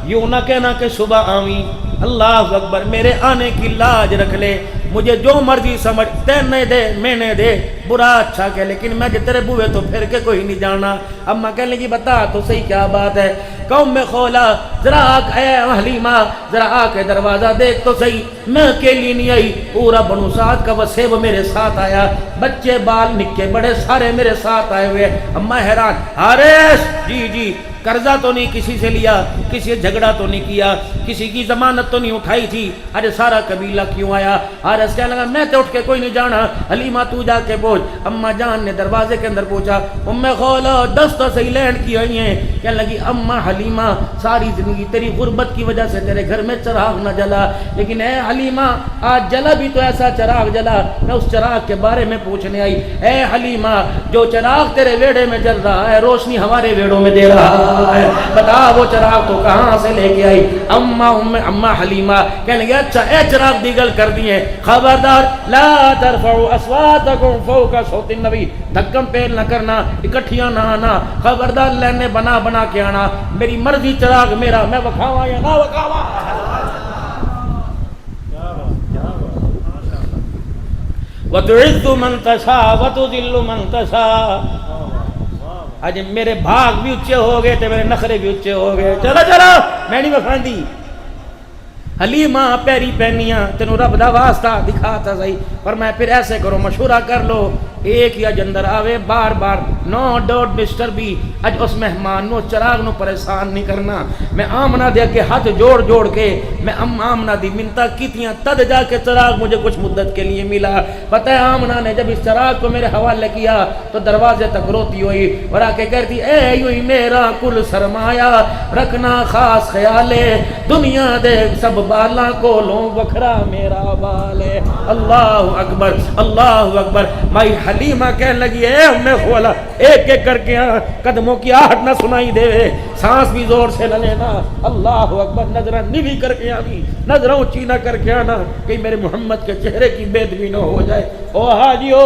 یوں نہ کہنا کہ صبح آویں، اللہ اکبر، میرے آنے کی لاج رکھ لے، مجھے جو مرضی سمجھ تینے دے مینے دے، برا اچھا کہ لیکن میں تیرے بوئے تو پھر کے کوئی نہیں جانا۔ اماں کہنے لگی بتا تو صحیح کیا بات ہے؟ قوم میں کھولا، ذرا آکھ اے حلیمہ، ذرا آ کے دروازہ دیکھ تو صحیح، میں اکیلی نہیں آئی، پورا بنو سعد کا وسیب میرے ساتھ آیا، بچے بال نکے بڑے سارے میرے ساتھ آئے ہوئے۔ اماں حیران، حارث جی قرضہ تو نہیں کسی سے لیا, کسی سے جھگڑا تو نہیں کیا, کسی کی ضمانت تو نہیں اٹھائی تھی, ارے سارا قبیلہ کیوں آیا؟ حارث کہنے لگا میں تو اٹھ کے کوئی نہیں جانا, حلیمہ تو جا کے پوچھ. اماں جان نے دروازے کے اندر پوچھا, ام خولا دست سے لینڈ کی ہوئی ہیں. کہنے لگی اماں حلیمہ ساری زندگی تیری غربت کی وجہ سے تیرے گھر میں چراغ نہ جلا, لیکن اے حلیمہ آج جلا بھی تو ایسا چراغ جلا, میں اس چراغ کے بارے میں پوچھنے آئی. اے حلیمہ جو چراغ تیرے ویڑے میں جل رہا ہے روشنی ہمارے ویڑوں میں دے رہا ہے, بتا وہ چراغ تو کہاں سے لے کے آئی؟ اماں حلیمہ کہنے لگے اچھا اے چراغ دیگل کر دیے, خبردار لا ترفعوا اصواتکم فوق صوت النبی, دھکم پیل نہ کرنا, اکٹھیاں نہ آنا, خبردار لینے بنا کے آنا, میری مرضی چراغ میرا, میں وکھاواں یا نہ وکھاواں. وَتُعِزُّ مَن تَشَاءُ وَتُذِلُّ مَن تَشَاءُ. آج میرے بھاگ بھی اچھے ہو گئے تھے, میرے نخرے بھی اچھے ہو گئے, چلو میں نہیں بخاندی. حلیمہ پیری پہنیاں تینوں رب دا واسطہ دکھاتا صحیح, پر میں پھر ایسے کرو مشورہ کر لو, ایک یا جندر آوے بار بار نو ڈوٹ مسٹر بھی, اج اس مہمان نو چراغ نو پریشان نہیں کرنا. میں آمنہ دے کے ہاتھ جوڑ کے میں آمنہ دی منتا کیتیاں, تد جا کے چراغ مجھے کچھ مدت کے لیے ملا. پتہ ہے آمنہ نے جب اس چراغ کو میرے حوالے کیا تو دروازے تک روتی ہوئی اور آ کے کہتی اے یوہی میرا کل سرمایہ, رکھنا خاص خیال ہے, دنیا دے سب بالاں کو لوں بکھرا میرا بال ہے. اللہ اکبر اللہ اکبر. مائی حلیمہ کہنے لگی اے ام خولا ایک ایک کر کے قدموں کی آہٹ نہ سنائی دے, سانس بھی زور سے نہ لینا. اللہ اکبر. نظریں نیوی کر کے آنی, نظریں اونچی نہ کر کے آنا, کہ میرے محمد کے چہرے کی بےدبی نہ ہو جائے. او حاجیو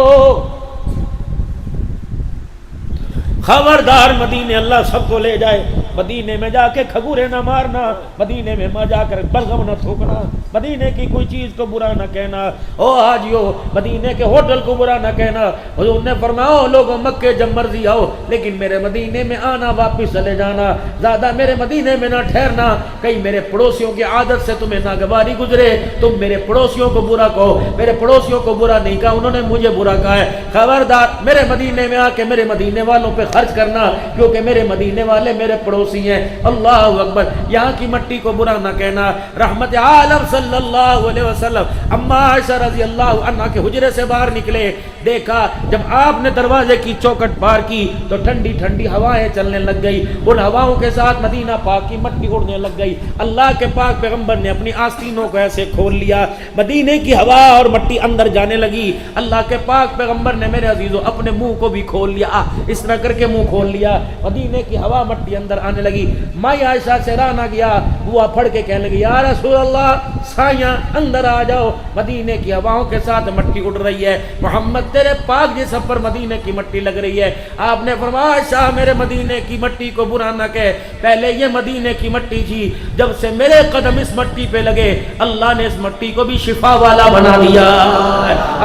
خبردار, مدینے اللہ سب کو لے جائے, مدینے میں جا کے کھگورے نہ مارنا, مدینے میں جا کر بلغم نہ تھوکنا, مدینے کی کوئی چیز کو برا نہ کہنا. او حاجیو مدینے کے ہوٹل کو برا نہ کہنا. حضور نے فرمایا لوگوں مکے جب مرضی آؤ, لیکن میرے مدینے میں آنا واپس چلے جانا, زیادہ میرے مدینے میں نہ ٹھہرنا. کہیں میرے پڑوسیوں کی عادت سے تمہیں ناگواری گزرے, تم میرے پڑوسیوں کو برا کہو. میرے پڑوسیوں کو برا نہیں کہا, انہوں نے مجھے برا کہا ہے. خبردار میرے مدینے میں آ کے میرے مدینے والوں پہ خرچ کرنا, کیونکہ میرے مدینے والے میرے پڑوسی ہیں. اللہ اکبر. یہاں کی مٹی کو برا نہ کہنا. رحمت عالم صلی اللہ علیہ وسلم اما عائشہ رضی اللہ عنہا کے حجرے سے باہر نکلے, دیکھا جب آپ نے دروازے کی چوکٹ پار کی تو ٹھنڈی ٹھنڈی ہوائیں چلنے لگ گئی, ان ہواؤں کے ساتھ مدینہ پاک کی مٹی اڑنے لگ گئی. اللہ کے پاک پیغمبر نے اپنی آستینوں کو ایسے کھول لیا, مدینے کی ہوا اور مٹی اندر جانے لگی. اللہ کے پاک پیغمبر نے میرے عزیزو اپنے منہ کو بھی کھول لیا, اس طرح کر کے منہ کھول لیا, مدینے کی ہوا مٹی اندر آنے لگی. مائی عائشہ سے راہ نہ گیا, بوا پھڑ کے کہنے لگی یا رسول اللہ سایاں اندر آ جاؤ, مدینے کی ہواؤں کے ساتھ مٹی اڑ رہی ہے, محمد تیرے پاک جسم پر مدینے کی مٹی لگ رہی ہے. آپ نے فرمایا شاہ میرے مدینے کی مٹی کو برا نہ کہے, پہلے یہ مدینے کی مٹی تھی, جب سے میرے قدم اس مٹی پہ لگے اللہ نے اس مٹی کو بھی شفا والا بنا دیا.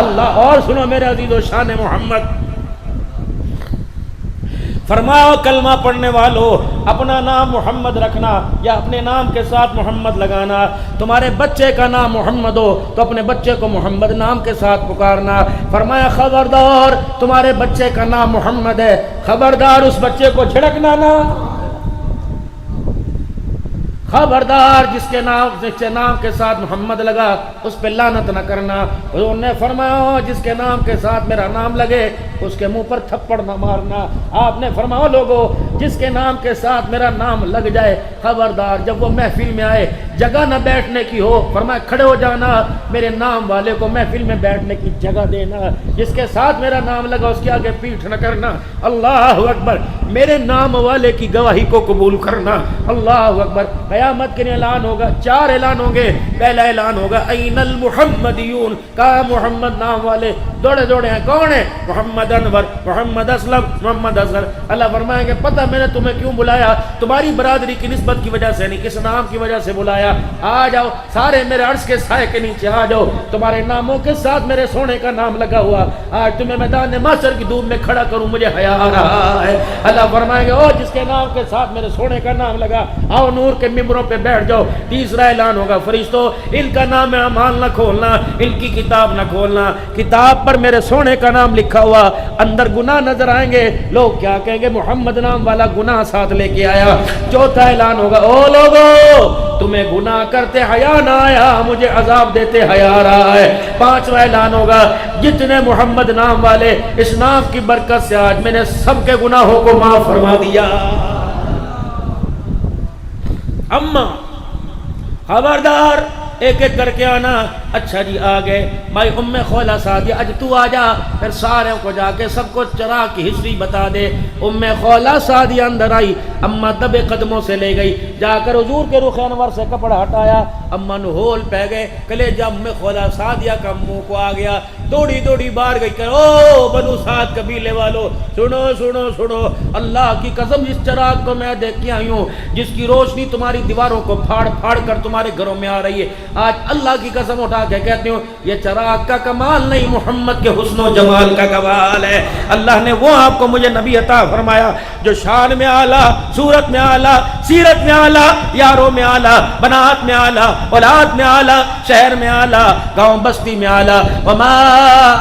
اللہ اور سنو میرے عزیز و شان محمد, فرماؤ کلمہ پڑھنے والوں اپنا نام محمد رکھنا یا اپنے نام کے ساتھ محمد لگانا. تمہارے بچے کا نام محمد ہو تو اپنے بچے کو محمد نام کے ساتھ پکارنا. فرمایا خبردار تمہارے بچے کا نام محمد ہے, خبردار اس بچے کو جھڑکنا نہ, خبردار جس کے نام کے ساتھ محمد لگا اس پہ لعنت نہ کرنا. حضور نے فرمایا جس کے نام کے ساتھ میرا نام لگے اس کے منہ پر تھپڑ نہ مارنا. آپ نے فرمایا لوگوں جس کے نام کے ساتھ میرا نام لگ جائے خبردار جب وہ محفل میں آئے جگہ نہ بیٹھنے کی ہو, فرمایا کھڑے ہو جانا, میرے نام والے کو محفل میں بیٹھنے کی جگہ دینا. جس کے ساتھ میرا نام لگا اس کے آگے پیٹھ نہ کرنا. اللہ اکبر. میرے نام والے کی گواہی کو قبول کرنا. اللہ اکبر. قیامت کے اعلان ہوگا, 4 اعلان ہوں گے. پہلا اعلان ہوگا این المحمدیون, کہا محمد نام والے دوڑے ہیں, کون ہے؟ محمد انور, محمد اسلم, محمد اصغر. اللہ فرمائیں گے پتہ میں نے تمہیں کیوں بلایا, تمہاری برادری کی نسبت کی وجہ سے نہیں, کس نام کی وجہ سے بلایا. آ جاؤ سارے میرے عرش کے سائے کے نیچے آ جاؤ, تمہارے ناموں کے ساتھ میرے سونے کا نام لگا ہوا, آج تمہیں میدان محشر کی دھوپ میں کھڑا کروں مجھے حیا آ رہا ہے. اللہ فرمائیں گے او جس کے نام کے ساتھ میرے سونے کا نام لگا, آؤ نور کے ممبروں پہ بیٹھ جاؤ. تیسرا اعلان ہوگا فرشتوں ان کا نام اعمال نہ کھولنا, ان کی کتاب نہ کھولنا, کتاب پر میرے سونے کا نام لکھا ہوا, اندر گناہ نظر آئیں گے. لوگ کیا کہیں گے محمد نام والا گناہ ساتھ لے کے آیا. چوتھا اعلان ہوگا او لوگو تمہیں گناہ کرتے حیا نہ آیا, مجھے عذاب دیتے حیا آ رہا ہے. پانچواں اعلان ہوگا جتنے محمد نام والے اس نام کی برکت سے آج میں نے سب کے گناہوں کو معاف فرما دیا. اما خبردار ایک ایک کر کے آنا. اچھا جی آ گئے بھائی ام خولہ سعدیہ اج تو آ جا, پھر سارے کو جا کے سب کو چراغ کی ہسٹری بتا دے. ام خولہ سعدیہ اندر آئی, اما دبے قدموں سے لے گئی, جا کر حضور کے رخ انور سے کپڑا ہٹایا, اما نہول پہ گئے, کلیجہ ام خولہ سعدیہ کا منہ کو آ گیا. دوڑی دوڑی بار گئی کہ او بنو سعد قبیلے والو سنو سنو سنو, اللہ کی قسم اس چراغ کو میں دیکھ کے آئی ہوں جس کی روشنی تمہاری دیواروں کو پھاڑ پھاڑ کر تمہارے گھروں میں آ رہی ہے. آج اللہ کی قسم اٹھا کے کہتی ہوں یہ چراغ کا کمال نہیں, محمد کے حسن و جمال کا کمال ہے. اللہ نے وہ آپ کو مجھے نبی عطا فرمایا جو شان میں اعلیٰ, صورت میں اعلیٰ, سیرت میں اعلیٰ, یاروں میں اعلیٰ, بنات میں اعلیٰ, اولاد میں اعلیٰ, شہر میں اعلیٰ, گاؤں بستی میں اعلیٰ. وما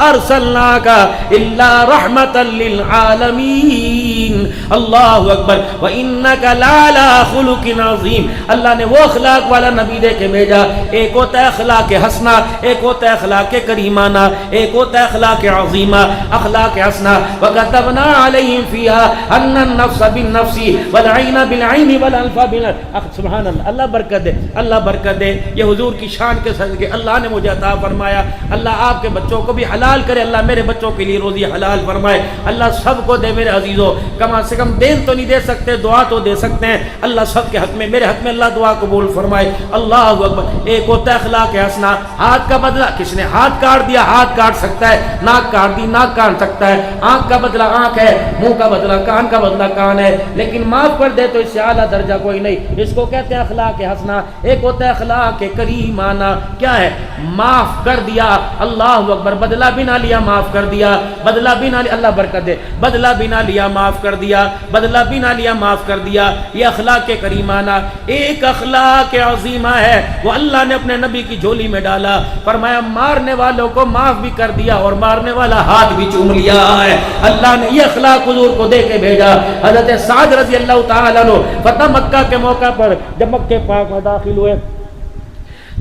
ارسلناک الا رحمۃ للعالمین. اللہ اکبر. وانک لعلی خلق عظیم. اللہ نے وہ اخلاق والا نبی دے کے بھیجا. ایک ہوتا ہے اخلاق حسنہ, ایک ہوتا ہے اخلاق کریمانہ, ایک ہوتا ہے اخلاق عظیمہ, اخلاق حسنہ. وکتبنا علیہم فیہا ان النفس بالنفس والعین بالعین والانف بالانف. سبحان اللہ, اللہ برکت دے, اللہ برکت دے. یہ حضور کی شان کے صدقے اللہ نے مجھے عطا فرمایا. اللہ آپ کے بچوں کو بھی حلال کرے, اللہ میرے بچوں کے لیے روزی حلال فرمائے. اللہ سب کو دے میرے عزیزوں, کم سے کم دین تو نہیں دے سکتے, دعا تو دے سکتے ہیں. اللہ سب کے حق میں, میرے حق میں اللہ دعا قبول فرمائے. اللہ اکبر. ایک ہوتا ہے اخلاق حسنہ, ہاتھ کا بدلہ, کس نے ہاتھ کاٹ دیا ہاتھ کاٹ سکتا ہے, ناک کاٹ دی ناک کاٹ سکتا ہے, آنکھ کا بدلہ آنکھ ہے, منہ کا بدلہ کان کا بدلہ کان ہے, لیکن معاف کر دے تو اس سے اعلیٰ درجہ کوئی نہیں. اس کو کہتے ہیں اخلاق حسنہ. ایک ہوتا ہے اخلاق کریمانہ, کیا ہے معاف کر دیا. اللہ اکبر. بدلہ بھی نہ لیا معاف کر دیا, بدلہ بھی نہ لیا, اللہ برکت دے, بدلہ بھی نہ لیا معاف کر دیا, بدلہ بھی نہ لیا معاف کر دیا. یہ اخلاق کریمانہ. ایک اخلاق عظیمہ ہے وہ اللہ نے اپنے نبی کی جھولی میں ڈالا. فرمایا مارنے والوں کو معاف بھی کر دیا اور مارنے والا ہاتھ بھی چوم لیا ہے. اللہ نے یہ اخلاق حضور کو دے کے بھیجا. حضرت سعد رضی اللہ تعالیٰ عنہ فتح مکہ کے موقع پر جب مکہ پاک میں داخل ہوئے,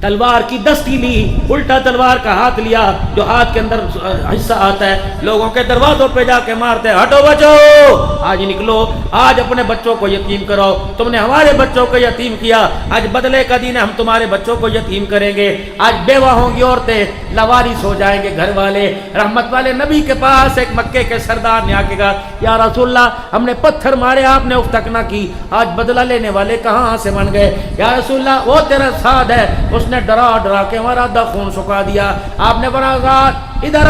تلوار کی دستی لی, الٹا تلوار کا ہاتھ لیا, جو ہاتھ کے اندر حصہ آتا ہے لوگوں کے دروازوں پہ جا کے مارتے, ہٹو بچو, آج نکلو, آج اپنے بچوں کو یتیم کرو, تم نے ہمارے بچوں کو یتیم کیا, آج بدلے کا دن ہے, ہم تمہارے بچوں کو یتیم کریں گے. آج بیوہ ہوں گی عورتیں, لوارث ہو جائیں گے گھر والے. رحمت والے نبی کے پاس ایک مکے کے سردار نے آ کے کہا یا رسول اللہ ہم نے پتھر مارے, آپ نے اف تک نہ کی, آج بدلہ لینے والے کہاں سے بن گئے. یا رسول اللہ وہ تیرا سعد ہے, اس نے ڈرا ڈرا کے ہمارا آدھا خون سکھا دیا. آپ نے بڑا سعد ادھر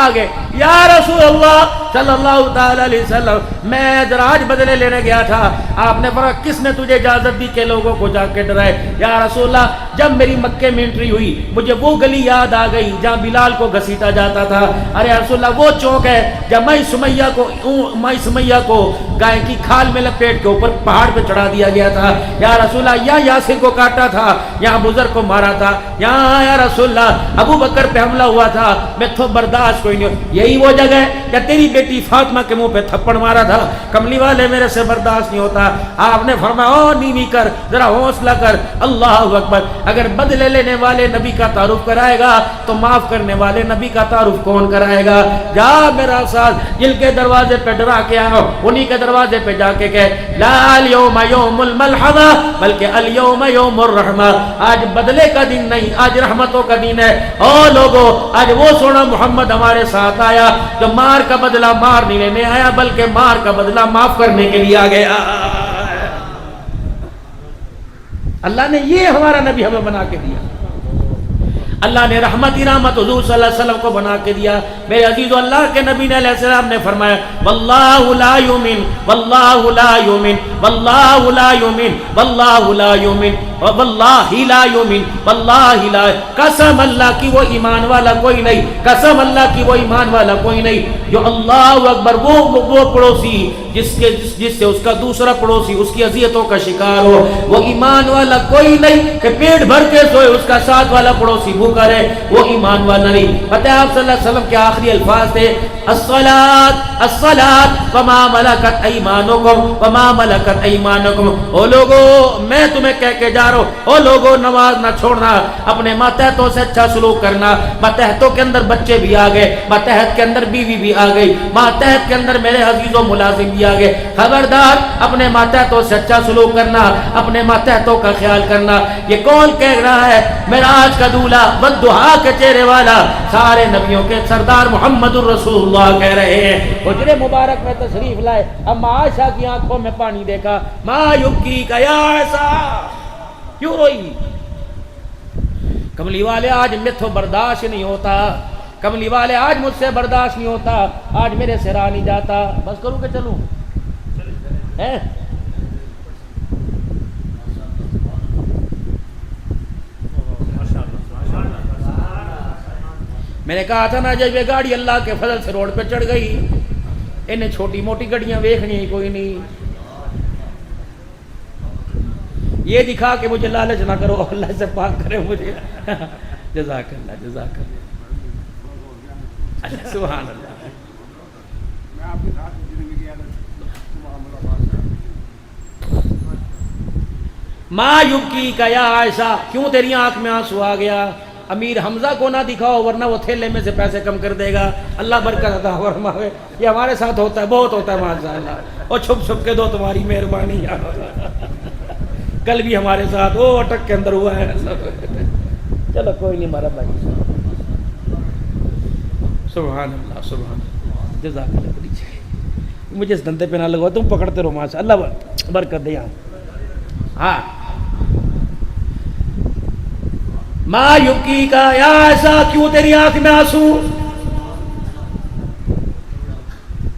آگے, یا رسول اللہ صلی اللہ تعالی علیہ وسلم میں ذرا آج بدلے لینے گیا تھا. آپ نے فرمایا کس نے تجھے اجازت دی کہ لوگوں کو جا کے ڈرائے. یا رسول اللہ جب میری مکے میں انٹری ہوئی مجھے وہ گلی یاد آ گئی جہاں بلال کو گھسیٹا جاتا تھا. ارے رسول اللہ وہ چوک ہے جب مائی سمیہ کو گائے کی کھال میں لپیٹ کے اوپر پہاڑ پہ چڑھا دیا گیا تھا. یا رسول اللہ یا یاسر کو کاٹا تھا, یہاں بزرگ کو مارا تھا, یہاں یا رسول اللہ ابو بکر پہ حملہ ہوا تھا, میں تو برداشت کوئی نہیں. یہی وہ جگہ ہے کہ تیری بیٹی فاطمہ کے منہ پہ تھپڑ مارا تھا, کملی والے میرے سے برداشت نہیں ہوتا. آپ نے فرمایا او نیوی کر, ذرا حوصلہ کر. اللہ اکبر. اگر بدلے لینے والے نبی کا تعارف کرائے گا تو معاف کرنے والے نبی کا تعارف کون کرائے گا. جا میرا ساتھ جن کے دروازے پہ ڈرا کے آؤ, انہی کے دروازے پہ جا کے کہے لا اليوم یوم الملحمہ بلکہ اليوم یوم الرحمہ. آج بدلے کا دن نہیں, آج رحمتوں کا دن ہے. او لوگو آج وہ سونا محمد ہمارے ساتھ آیا جو مار کا بدلہ مار نہیں لینے آیا بلکہ مار کا بدلہ معاف کرنے کے لیے آ گیا. اللہ نے یہ ہمارا نبی ہمیں بنا کے دیا. اللہ نے رحمت حضور صلی اللہ علیہ وسلم کو بنا کے دیا. میرے عزیزو اللہ کے نبی علیہ السلام نے فرمایا واللہ لا یؤمن واللہ لا یؤمن واللہ لا یؤمن واللہ لا یؤمن. واللہ لا یؤمن، واللہ لا، قسم اللہ کی وہ ایمان والا کوئی نہیں، قسم اللہ کی وہ ایمان والا کوئی نہیں جو اللہ اکبر وہ پڑوسی جس سے اس کا دوسرا پڑوسی اس کی اذیتوں کا شکار ہو، وہ ایمان والا کوئی نہیں کہ پیٹ بھر کے سوئے اس کا ساتھ والا پڑوسی بھوکا رہے، وہ ایمان والا نہیں۔ پتہ ہے آپ صلی اللہ علیہ وسلم کے آخری الفاظ تھے الصلاۃ الصلاۃ وما ملکت ایمانکم وما ملکت ایمانکم، او لوگو میں تمہیں کہہ کے جا رہا ہوں، او لوگو نماز نہ چھوڑنا، اپنے ماتحتوں سے اچھا سلوک کرنا، ماتحتوں کے اندر بچے بھی آ گئے، ماتحت کے اندر بیوی بھی آ گئی، ماتحت کے اندر میرے عزیز و ملازم بھی آ گئے، خبردار اپنے ماتحتوں سے اچھا سلوک کرنا، اپنے ماتحتوں کا خیال کرنا۔ یہ کون کہہ رہا ہے؟ معراج کا دولہا والضحیٰ کے چہرے والا، سارے نبیوں کے سردار محمد الرسول اللہ کہہ رہے ہیں۔ حجرے مبارک میں تشریف لائے، اما عائشہ کی آنکھوں میں پانی دیکھا، ما یبکیک یا عائشہ، کیوں روئی؟ کملی والے آج مجھ برداشت نہیں ہوتا، کملی والے آج مجھ سے برداشت نہیں ہوتا، آج میرے سے رہا نہیں جاتا، بس کروں کہ چلوں؟ میں نے کہا تھا نا جب یہ گاڑی اللہ کے فضل سے روڈ پہ چڑھ گئی، انہیں چھوٹی موٹی گاڑیاں دیکھنی ہی کوئی نہیں، یہ دکھا کہ مجھے لالچ نہ کرو، اللہ سے پاک کرے مجھے۔ جزاک اللہ، جزاک اللہ، سبحان اللہ۔ ما یبکیک یا عائشہ، کیوں تیری آنکھ میں آنسو آ گیا؟ امیر حمزہ کو نہ دکھاؤ ورنہ وہ تھیلے میں سے پیسے کم کر دے گا، اللہ برکت عطا فرمائے۔ یہ ہمارے ساتھ ہوتا ہے، بہت ہوتا ہے ماشاءاللہ، اور چھپ چھپ کے دو تمہاری مہربانی۔ کل بھی ہمارے ساتھ وہ اٹک کے اندر ہوا ہے، چلو کوئی نہیں، ہمارا بھائی، سبحان اللہ سبحان اللہ، جزاک اللہ۔ مجھے اس دندے پہ نہ لگو، تم پکڑتے رہو ماشاء اللہ، برکت دے۔ ہاں، ما یبکیک یا عائشہ، کیوں تیری آنکھ میں آنسو؟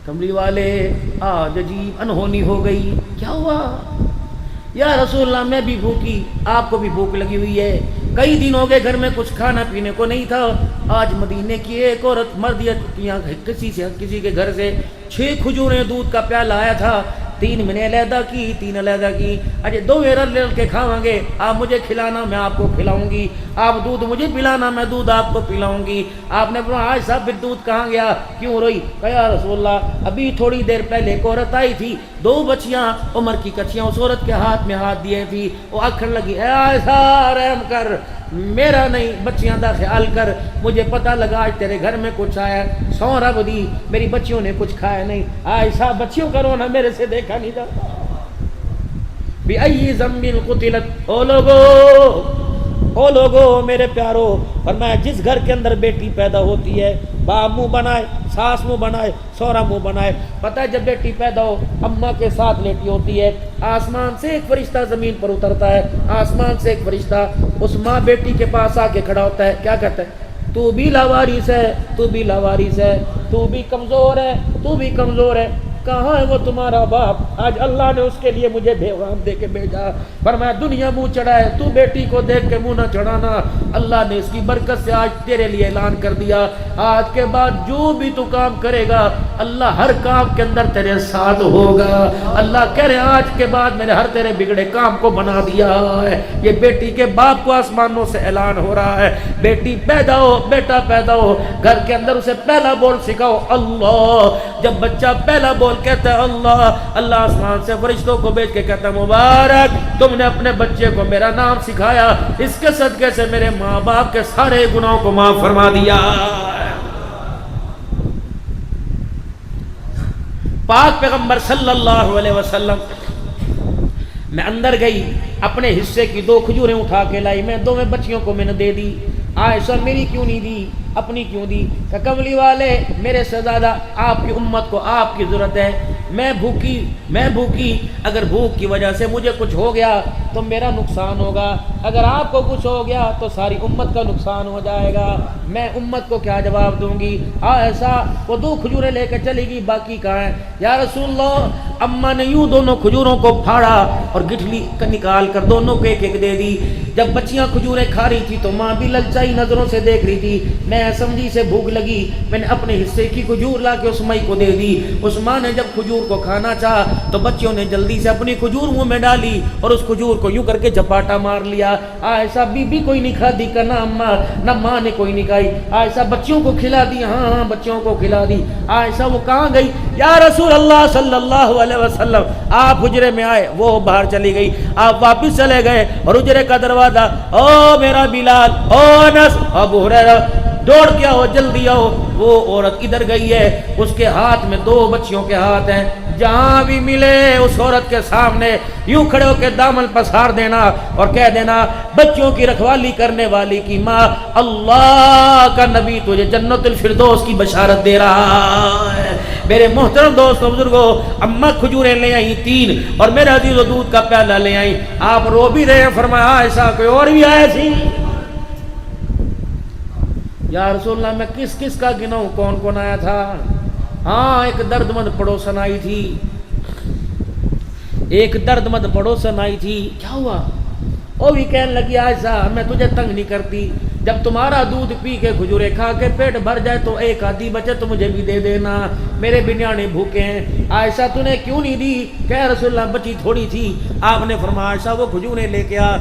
کملی والے آج عجیب انہونی ہو گئی، کیا ہوا؟ یا رسول اللہ میں بھی بھوکی، آپ کو بھی بھوک لگی ہوئی ہے، کئی دن ہو گئے گھر میں کچھ کھانا پینے کو نہیں تھا، آج مدینے کی ایک عورت مرد یا کسی کے گھر سے 6 کھجوریں دودھ کا پیالہ آیا تھا، 3 میں نے علیحدہ کی، 3 علیحدہ کی، اجے 2 لے کے کھاواں گے، آپ مجھے کھلانا میں آپ کو کھلاؤں گی، آپ دودھ مجھے پلانا میں دودھ آپ کو پلاؤں گی۔ آپ نے فرمایا عائشہ پھر دودھ کہاں گیا، کیوں روئی؟ کہا یا رسول اللہ ابھی تھوڑی دیر پہلے ایک عورت آئی تھی، 2 بچیاں عمر کی کچیاں اس عورت کے ہاتھ میں ہاتھ دیے تھی، وہ آکھن لگی اے عائشہ رحم کر، میرا نہیں بچیاں دا خیال کر، مجھے پتہ لگا آج تیرے گھر میں کچھ آیا، سو رب دی میری بچیوں نے کچھ کھایا نہیں۔ عائشہ بچیوں کا رونا میرے سے دیکھا نہیں جاتا۔ بِأَيِّ ذَنبٍ قُتِلَتْ، او لوگو میرے پیارو، فرمایا جس گھر کے اندر بیٹی پیدا ہوتی ہے، باپ منہ بنائے، ساس منہ بنائے، سورا منہ بنائے، پتہ ہے جب بیٹی پیدا ہو اماں کے ساتھ لیٹی ہوتی ہے، آسمان سے ایک فرشتہ زمین پر اترتا ہے، آسمان سے ایک فرشتہ اس ماں بیٹی کے پاس آ کے کھڑا ہوتا ہے، کیا کہتا ہے؟ تو بھی لاوارث ہے، تو بھی لاوارث ہے، تو بھی کمزور ہے، تو بھی کمزور ہے، کہاں ہے وہ تمہارا باپ؟ آج اللہ نے اس کے لیے مجھے پیغام دے کے بھیجا، فرمایا دنیا منہ چڑھائے تو بیٹی کو دیکھ کے منہ نہ چڑھانا، اللہ نے اس کی برکت سے آج تیرے لیے اعلان کر دیا، آج کے بعد جو بھی تو کام کرے گا اللہ ہر کام کے اندر تیرے ساتھ ہوگا۔ اللہ کہہ رہے آج کے بعد میں نے ہر تیرے بگڑے کام کو بنا دیا ہے۔ یہ بیٹی کے باپ کو آسمانوں سے اعلان ہو رہا ہے، بیٹی پیدا ہو، بیٹا پیدا ہو، گھر کے اندر اسے پہلا بول سکھاؤ اللہ۔ جب بچہ پہلا بول کہتا ہے اللہ، اللہ آسمان سے فرشتوں کو بھیج کے کہتا ہے مبارک تم نے اپنے بچے کو میرا نام سکھایا، اس کے صدقے سے میرے ماں باپ کے سارے گناہوں کو معاف فرما دیا۔ پاک پیغمبر صلی اللہ علیہ وسلم، میں اندر گئی، اپنے حصے کی 2 کھجوریں اٹھا کے لائی، میں 2 بچیوں کو میں نے دے دی۔ عائشہ میری کیوں نہیں دی، اپنی کیوں دی؟ کہ کملی والے میرے سے زیادہ آپ کی امت کو آپ کی ضرورت ہے، میں بھوکی, اگر بھوک کی وجہ سے مجھے کچھ ہو گیا تو میرا نقصان ہوگا, اگر آپ کو کچھ ہو گیا تو ساری امت کا نقصان ہو جائے گا, میں امت کو کیا جواب دوں گی؟ ایسا وہ 2 کھجوریں لے کے چلے گی, باقی کہاں ہیں؟ یا رسول اللہ, اماں نے یوں دونوں کھجوروں کو پھاڑا اور گٹھلی نکال کر دونوں کو ایک ایک دے دی. جب بچیاں کھجوریں کھا رہی تھی تو ماں بھی للچائی نظروں سے دیکھ رہی تھی. میں سمجھی سے بھوک لگی, میں نے اپنے حصے کی کھجور لا کے اس مائی کو دے دی. اس ماں نے جب کھجور کو کھانا چاہا تو بچیوں نے جلدی سے اپنی کھجور منہ میں ڈالی اور اس کھجور کو یوں کر کے جپاٹا مار لیا. ایسا بی کوئی نہیں کھاتی کا نہ اماں نہ ماں نے کوئی نہیں کھائی. ایسا بچیوں کو کھلا دی, ہاں بچیوں کو کھلا دی. ایسا وہ کہاں گئی؟ یا رسول اللہ صلی اللہ علیہ وسلم, آپ حجرے میں آئے, وہ باہر چلی گئی, آپ واپس چلے گئے اور حجرے کا دروازہ, او میرا بلال, او انس, ابو ہریرہ, دوڑ کے آؤ, جلدی آؤ. وہ عورت ادھر گئی ہے, اس کے ہاتھ میں 2 بچیوں کے ہاتھ ہیں. جہاں بھی ملے اس عورت کے سامنے یوں کھڑے ہو کے دامن پسار دینا اور کہہ دینا, بچوں کی رکھوالی کرنے والی کی ماں, اللہ کا نبی تجھے جنت الفردوس کی بشارت دے رہا ہے. میرے محترم دوستوں بزرگوں, اماں کھجوریں لے آئی 3 اور میرے عزیز و دودھ کا پیالہ لے آئی. آپ رو بھی رہے ہیں, فرمایا ایسا کوئی اور بھی آئے تھی؟ یا رسول اللہ, میں کس کس کا گناؤں, کون کون آیا تھا؟ ہاں, ایک درد مند پڑوسن آئی تھی, ایک درد مند پڑوسن آئی تھی. کیا ہوا؟ وہ بھی کہنے لگی, ایسا میں تجھے تنگ نہیں کرتی, جب تمہارا دودھ پی کے کھجورے کھا کے پیٹ بھر جائے تو ایک آدھی بچے تو مجھے بھی دے دینا, میرے بنیانے بھوکے ہیں. عائشہ تو نے کیوں نہیں دی؟ کہ رسول اللہ بچی تھوڑی تھی. آپ نے فرمایا عائشہ وہ کھجوریں لے کے آ.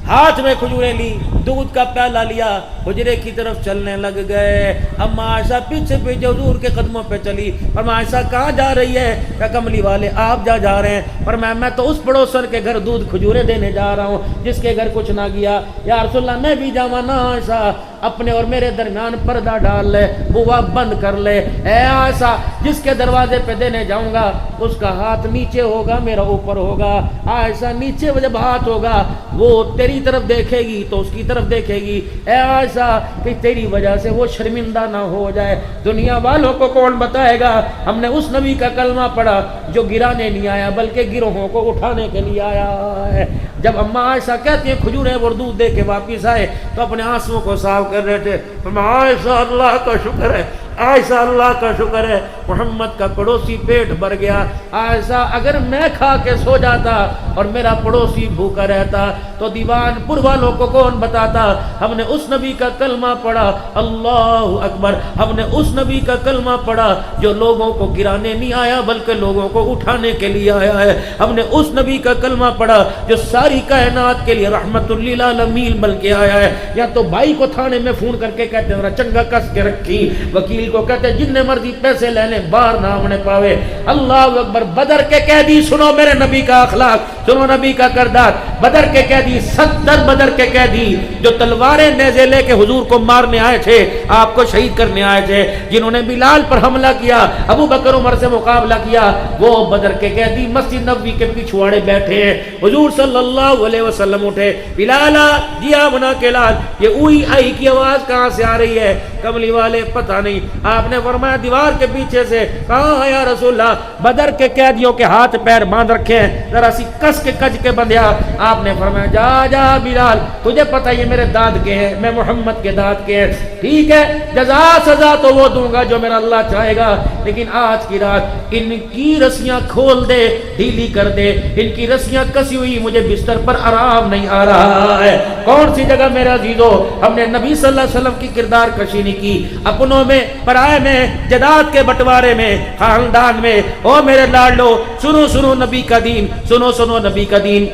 ہاتھ میں کھجوریں لی, دودھ کا پیالہ لیا, حجرے کی طرف چلنے لگ گئے. اما عائشہ پیچھے پیچھے حضور کے قدموں پہ چلی. فرمایا عائشہ کہاں جا رہی ہے؟ کہ کملی والے آپ جا رہے ہیں. فرمایا میں تو اس پڑوسن کے گھر دودھ کھجوریں دینے جا رہا ہوں جس کے گھر کچھ نہ گیا. یا رسول اللہ میں بھی جاواں نا؟ عائشہ اپنے اور میرے درمیان پردہ ڈال لے, بوا بند کر لے. اے عائشہ, جس کے دروازے پہ دینے جاؤں گا اس کا ہاتھ نیچے ہوگا, میرا اوپر ہوگا. عائشہ نیچے جب ہاتھ ہوگا وہ تیری طرف دیکھے گی تو اس کی طرف دیکھے گی. اے عائشہ, کہ تیری وجہ سے وہ شرمندہ نہ ہو جائے. دنیا والوں کو کون بتائے گا ہم نے اس نبی کا کلمہ پڑھا جو گرانے نہیں آیا بلکہ گروہوں کو اٹھانے کے لیے آیا ہے. جب اماں عائشہ کہتی ہیں کھجوریں اور دودھ دے کے واپس آئے تو اپنے آنسوؤں کو صاف کر رہے تھے. عائشہ اللہ کا شکر ہے, عائشہ اللہ کا شکر ہے, محمد کا پڑوسی پیٹ بھر گیا. عائشہ اگر میں کھا کے سو جاتا اور میرا پڑوسی بھوکا رہتا تو دیوان پور والوں کو کون بتاتا ہم نے اس نبی کا کلمہ پڑھا. اللہ اکبر, ہم نے اس نبی کا کلمہ پڑھا جو لوگوں کو گرانے نہیں آیا بلکہ لوگوں کو اٹھانے کے لیے آیا ہے. ہم نے اس نبی کا کلمہ پڑھا جو ساری کائنات کے لیے رحمت للعالمین بن کے آیا ہے. یا تو بھائی کو تھانے میں فون کر کے کہتے ہیں چنگا کس کے رکھی, وکیل کو کہتے جتنے مرضی پیسے لے لیں باہر نہ آنے پاوے. اللہ اکبر, بدر کے قیدی سنو میرے نبی کا اخلاق, سنو نبی کا کردار. بدر کے قیدی 70 بدر کے قیدی جو تلواریں نیزے لے کے حضور کو مارنے آئے تھے, آپ کو شہید کرنے آئے تھے, جنہوں نے بلال پر حملہ کیا, ابو بکر عمر سے مقابلہ کیا, وہ بدر کے قیدی مسجد نبوی کے پچھواڑے بیٹھے ہیں. حضور صلی اللہ علیہ وسلم اٹھے, بلالا جیا بنا کے لال, یہ اوئی آئی کی آواز کہاں سے آ رہی ہے؟ کملی والے پتہ نہیں. آپ نے فرمایا دیوار کے پیچھے سے. کہاں ہے یا رسول اللہ؟ بدر کے قیدیوں کے ہاتھ پیر باندھ رکھے ہیں, ذرا سی کس کے کج کے بندھیا. آپ نے فرمایا جا بلال, تجھے پتہ یہ میرے داد کے ہیں, میں محمد کے داد کے ہیں, ٹھیک ہے جزا سزا تو وہ دوں گا جو میرا اللہ چاہے گا, لیکن آج کی رات ان کی رسیاں کھول دے, ڈھیلی کر دے. ان کی رسیاں کسی ہوئی, مجھے بستر پر آرام نہیں آ رہا ہے. کون سی جگہ میرا عزیزو ہم نے نبی صلی اللہ علیہ وسلم کی کردار کشی نہیں کی, اپنوں میں پرائے میں جداد کے بٹوارے میں خاندان میں. او میرے لاڈلو سنو نبی کا دین, سنو نبی کا دین.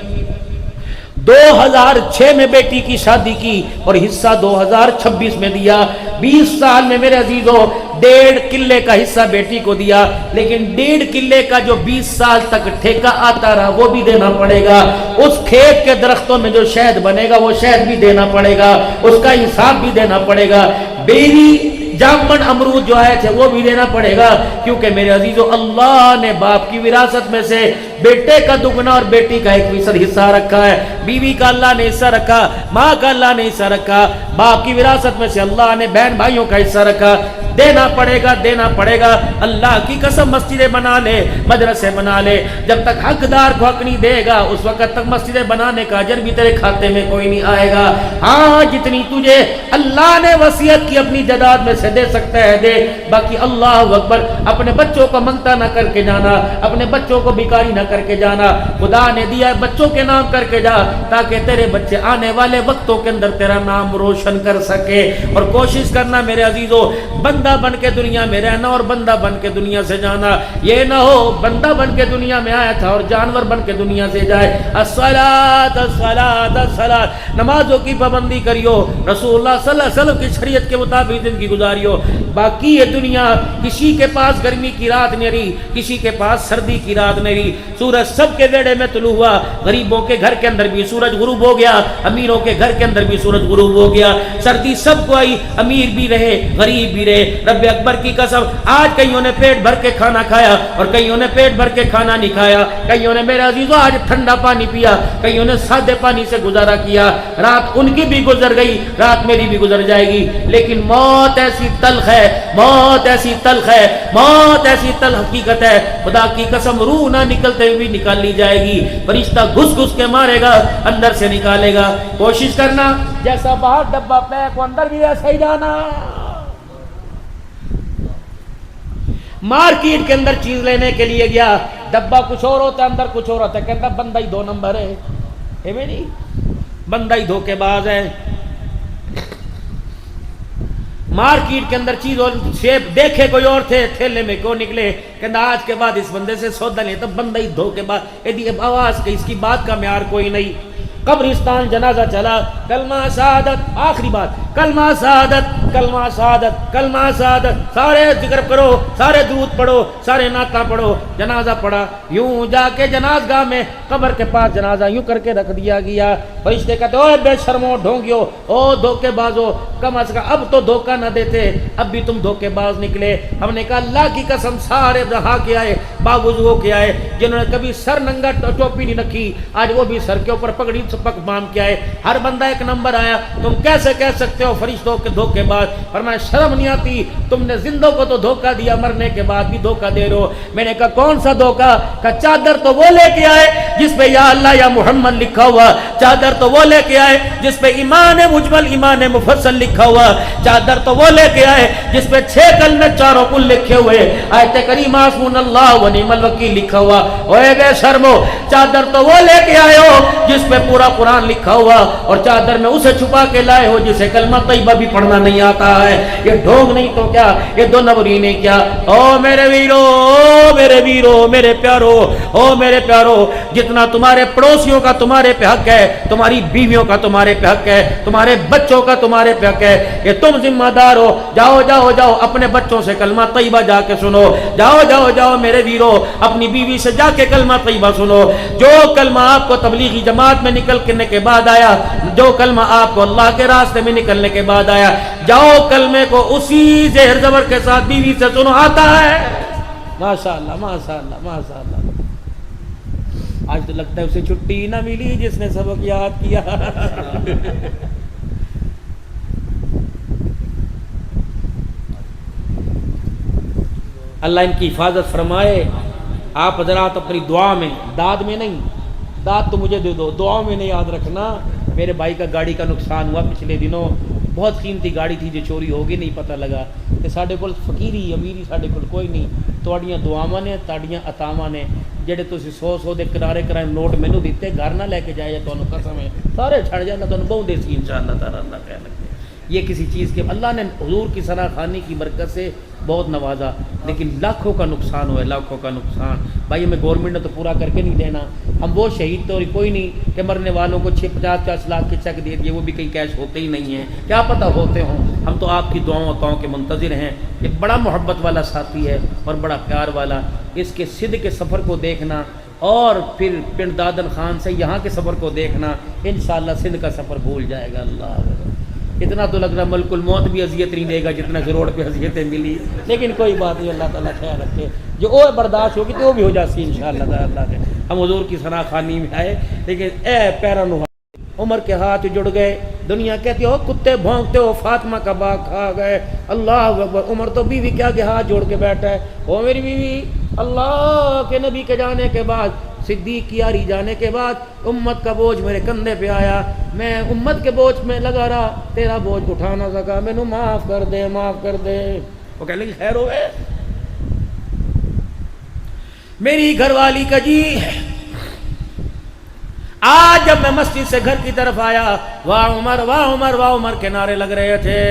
2006 میں بیٹی کی شادی کی اور حصہ 2026 میں دیا. 20 سال میں میرے عزیزو 1.5 کلے کا حصہ بیٹی کو دیا, لیکن 1.5 کلے کا جو 20 سال تک ٹھیکہ آتا رہا وہ بھی دینا پڑے گا. اس کھیت کے درختوں میں جو شہد بنے گا وہ شہد بھی دینا پڑے گا, اس کا حساب بھی دینا پڑے گا. بیری جامن امرود جو آئے تھے وہ بھی دینا پڑے گا, کیونکہ میرے عزیزو اللہ نے باپ کی وراثت میں سے بیٹے کا دگنا اور بیٹی کا 1% حصہ رکھا ہے. بیوی کا اللہ نے حصہ رکھا, ماں کا اللہ نے حصہ رکھا, باپ کی وراثت میں سے اللہ نے بہن بھائیوں کا حصہ رکھا. دینا پڑے گا. اللہ کی قسم مسجدیں بنا لے, مدرسے بنا لے, جب تک حقدار کو حق نہیں دے گا اس وقت تک مسجدیں بنانے کا اجر بھی تیرے کھاتے میں کوئی نہیں آئے گا. ہاں جتنی تجھے اللہ نے وصیت کی اپنی جائیداد میں سے دے سکتا ہے دے, باقی اللہ اکبر اپنے بچوں کو منگتا نہ کر کے جانا, اپنے بچوں کو بھکاری نہ کر کے جانا. خدا نے دیا ہے بچوں کے نام کر کے جا تاکہ تیرے بچے آنے والے وقتوں کے اندر تیرا نام روشن کر سکے. اور کوشش کرنا میرے عزیزو, بندہ بن کے دنیا میں رہنا اور بندہ بن کے دنیا سے جانا. یہ نہ ہو بندہ بن کے دنیا میں آیا تھا اور جانور بن کے دنیا سے جائے. الصلاۃ الصلاۃ الصلاۃ, نمازوں کی پابندی کریو, رسول اللہ صلی اللہ علیہ وسلم کی شریعت کے مطابق زندگی گزاریو. باقی یہ دنیا کسی کے پاس گرمی کی رات نہیں رہی, کسی کے پاس سردی کی رات نہیں رہی. سورج سب کے بیڑے میں طلوع ہوا, غریبوں کے گھر کے اندر بھی سورج غروب ہو گیا, امیروں کے گھر کے اندر بھی سورج غروب ہو گیا. سردی سب کو آئی, امیر بھی رہے غریب بھی رہے. رب اکبر کی قسم آج کئیوں نے پیٹ بھر کے کھانا کھایا اور کئیوں نے پیٹ بھر کے کھانا نہیں کھایا. کئیوں نے میرے عزیزو آج ٹھنڈا پانی پیا, کئیوں نے سادے پانی سے گزارا کیا. رات ان کی بھی گزر گئی, رات میری بھی گزر جائے گی, لیکن موت ایسی تلخ ہے, موت ایسی تلخ ہے, موت ایسی تلخ حقیقت ہے. خدا کی قسم روح نہ نکلتے ہوئے نکال لی جائے گی, فرشتہ گھس گھس کے مارے گا, اندر سے نکالے گا. کوشش کرنا جیسا باہر ڈبہ پیک اندر بھی ایسا ہی جانا. مارکیٹ کے اندر چیز لینے کے لیے گیا, ڈبہ کچھ اور ہوتا ہے اندر کچھ اور ہوتا ہے, کہتا بندہ ہی 2 نمبر ہے نہیں, بندہ ہی دھوکے باز ہے. مارکیٹ کے اندر چیز اور شیپ دیکھے کوئی اور تھے, تھیلے میں کیوں نکلے, کہتا آج کے بعد اس بندے سے سودا نہیں, تو بندہ ہی دھوکے باز. آواز کہ اس کی بات کا معیار کوئی نہیں. قبرستان جنازہ چلا, کلمہ شہادت, آخری بات کلمہ شہادت, کلمہ شہادت, کلمہ شہادت, سارے ذکر کرو, سارے درود پڑھو, سارے نعتیں پڑھو. جنازہ پڑھا, یوں جا کے جنازگاہ میں قبر کے پاس جنازہ یوں کر کے رکھ دیا گیا. فرشتے کہتے اوے بے شرمو ڈھونگیو, او دھوکے بازو, کم از کم اب تو دھوکہ نہ دیتے, اب بھی تم دھوکے باز نکلے. ہم نے کہا اللہ کی قسم سارے رہا کے آئے, باوضو ہو کے آئے, جنہوں نے کبھی سر ننگا ٹوپی نہیں رکھی آج وہ بھی سر کے اوپر پگڑی پک باندھ کے آئے. ہر بندہ ایک نمبر آیا. تم کیسے کہہ سکتے ہو فرشتوں کے دھوکے باز؟ فرمایا شرم نہیں آتی, تم نے زندوں کو تو دھوکہ دیا, مرنے کے بعد بھی دھوکہ دے رہے ہو. میں نے کہا کون سا دھوکہ؟ کہ چادر تو وہ لے کے آئے جس پہ یا اللہ یا محمد لکھا ہوا, چادر تو وہ لے کے آئے جس پہ ایمان مجمل ایمان مفصل لکھا ہوا, چادر تو وہ لے کے آئے جس پہ 6 کلمے چاروں کل لکھے ہوئے, آیت کریمہ حسبنا اللہ و نعم الوکیل لکھا ہوا. اوے بے شرمو, چادر تو وہ لے کے آئے ہو جس پہ پورا قرآن لکھا ہوا, اور چادر میں اسے چھپا کے لائے ہو جسے کلمہ طیبہ بھی پڑھنا نہیں آتا ہے. یہ ڈھونگ نہیں تو کیا, یہ 2 نمبری نہیں کیا. او میرے ویرو, او میرے ویرو, میرے پیارو, او میرے پیارو, جتنا تمہارے پڑوسیوں کا تمہارے پہ حق ہے, تمہاری بیویوں کا تمہارے پہ حق ہے, تمہارے بچوں کا تمہارے پہ حق ہے, یہ تم ذمہ دار ہو. جاؤ جاؤ جاؤ اپنے بچوں سے کلمہ طیبہ جا کے سنو. جاؤ جاؤ جاؤ میرے ویرو, اپنی بیوی سے جا کے کلمہ طیبہ سنو. جو کلمہ آپ کو تبلیغی جماعت میں نکلنے کے بعد آیا, جو کلمہ آپ کو اللہ کے راستے میں نکلنے کے بعد آیا, جاؤ کلمے کو اسی زہر زبر کے ساتھ بیوی سے سنو. آتا ہے ماشاءاللہ ماشاءاللہ ماشاءاللہ. آج تو لگتا ہے اسے چھٹی نہ ملی جس نے سبق یاد کیا. اللہ ان کی حفاظت فرمائے. آپ حضرات اپنی دعا میں, داد میں نہیں, داد تو مجھے دے دو, دعا میں نہیں یاد رکھنا. میرے بھائی کا گاڑی کا نقصان ہوا پچھلے دنوں, بہت قیمتی گاڑی تھی جو چوری ہوگی نہیں پتہ لگا. کہ ساڈے کول فقیری امیری ساڈے کول کوئی نہیں, تواڈیاں دعاواں نے تاڈیاں عطاواں نے. جڑے تسی 100 دے کرارے کرائے نوٹ مینوں دتے, گھر نہ لے کے جائے, تانوں قسم ہے سارے چھڑ جانا, تانوں بہت دیسی انشاءاللہ تعالی. اللہ خیر رکھے. یہ کسی چیز کے اللہ نے حضور کی ثنا خوانی کی برکت سے بہت نوازا, لیکن لاکھوں کا نقصان ہوا ہے, لاکھوں کا نقصان. بھائی ہمیں گورنمنٹ نے تو پورا کر کے نہیں دینا. ہم وہ شہید تو کوئی نہیں کہ مرنے والوں کو 50-50 لاکھ کے چیک دے دیے, وہ بھی کہیں کیش ہوتے ہی نہیں ہیں, کیا پتہ ہوتے ہوں. ہم تو آپ کی دعاؤں عطاؤں کے منتظر ہیں. یہ بڑا محبت والا ساتھی ہے اور بڑا پیار والا. اس کے سندھ کے سفر کو دیکھنا اور پھر پنڈ دادن خان سے یہاں کے سفر کو دیکھنا, انشاءاللہ سندھ کا سفر بھول جائے گا. اللہ اتنا تو لگ رہا ملک الموت بھی اذیت نہیں دے گا جتنا کہ روڈ پہ اذیتیں ملی, لیکن کوئی بات نہیں, اللہ تعالیٰ خیال رکھے. جو اور برداشت ہوگی تو وہ بھی ہو جاتی انشاءاللہ تعالیٰ. ہم حضور کی ثنا خوانی میں آئے, لیکن اے پیرانو عمر کے ہاتھ جڑ گئے, دنیا کہتی ہو کتے بھونکتے ہو فاطمہ کا باغ کھا گئے. اللہ اکبر. عمر تو بیوی کیا کہ ہاتھ جوڑ کے بیٹھا ہے. او میری بیوی, اللہ کے نبی کے جانے کے بعد, صدیق کی یاری جانے کے بعد امت کا بوجھ میرے کندھے پہ آیا, میں امت کے بوجھ میں لگا رہا, تیرا بوجھ اٹھا نہ سکا, مینوں معاف کر دے, معاف کر دے. وہ کہنے لگی خیر ہوئے. میری گھر والی کا جی آج جب میں مسجد سے گھر کی طرف آیا, واہ عمر, واہ عمر, واہ عمر کے نعرے لگ رہے تھے.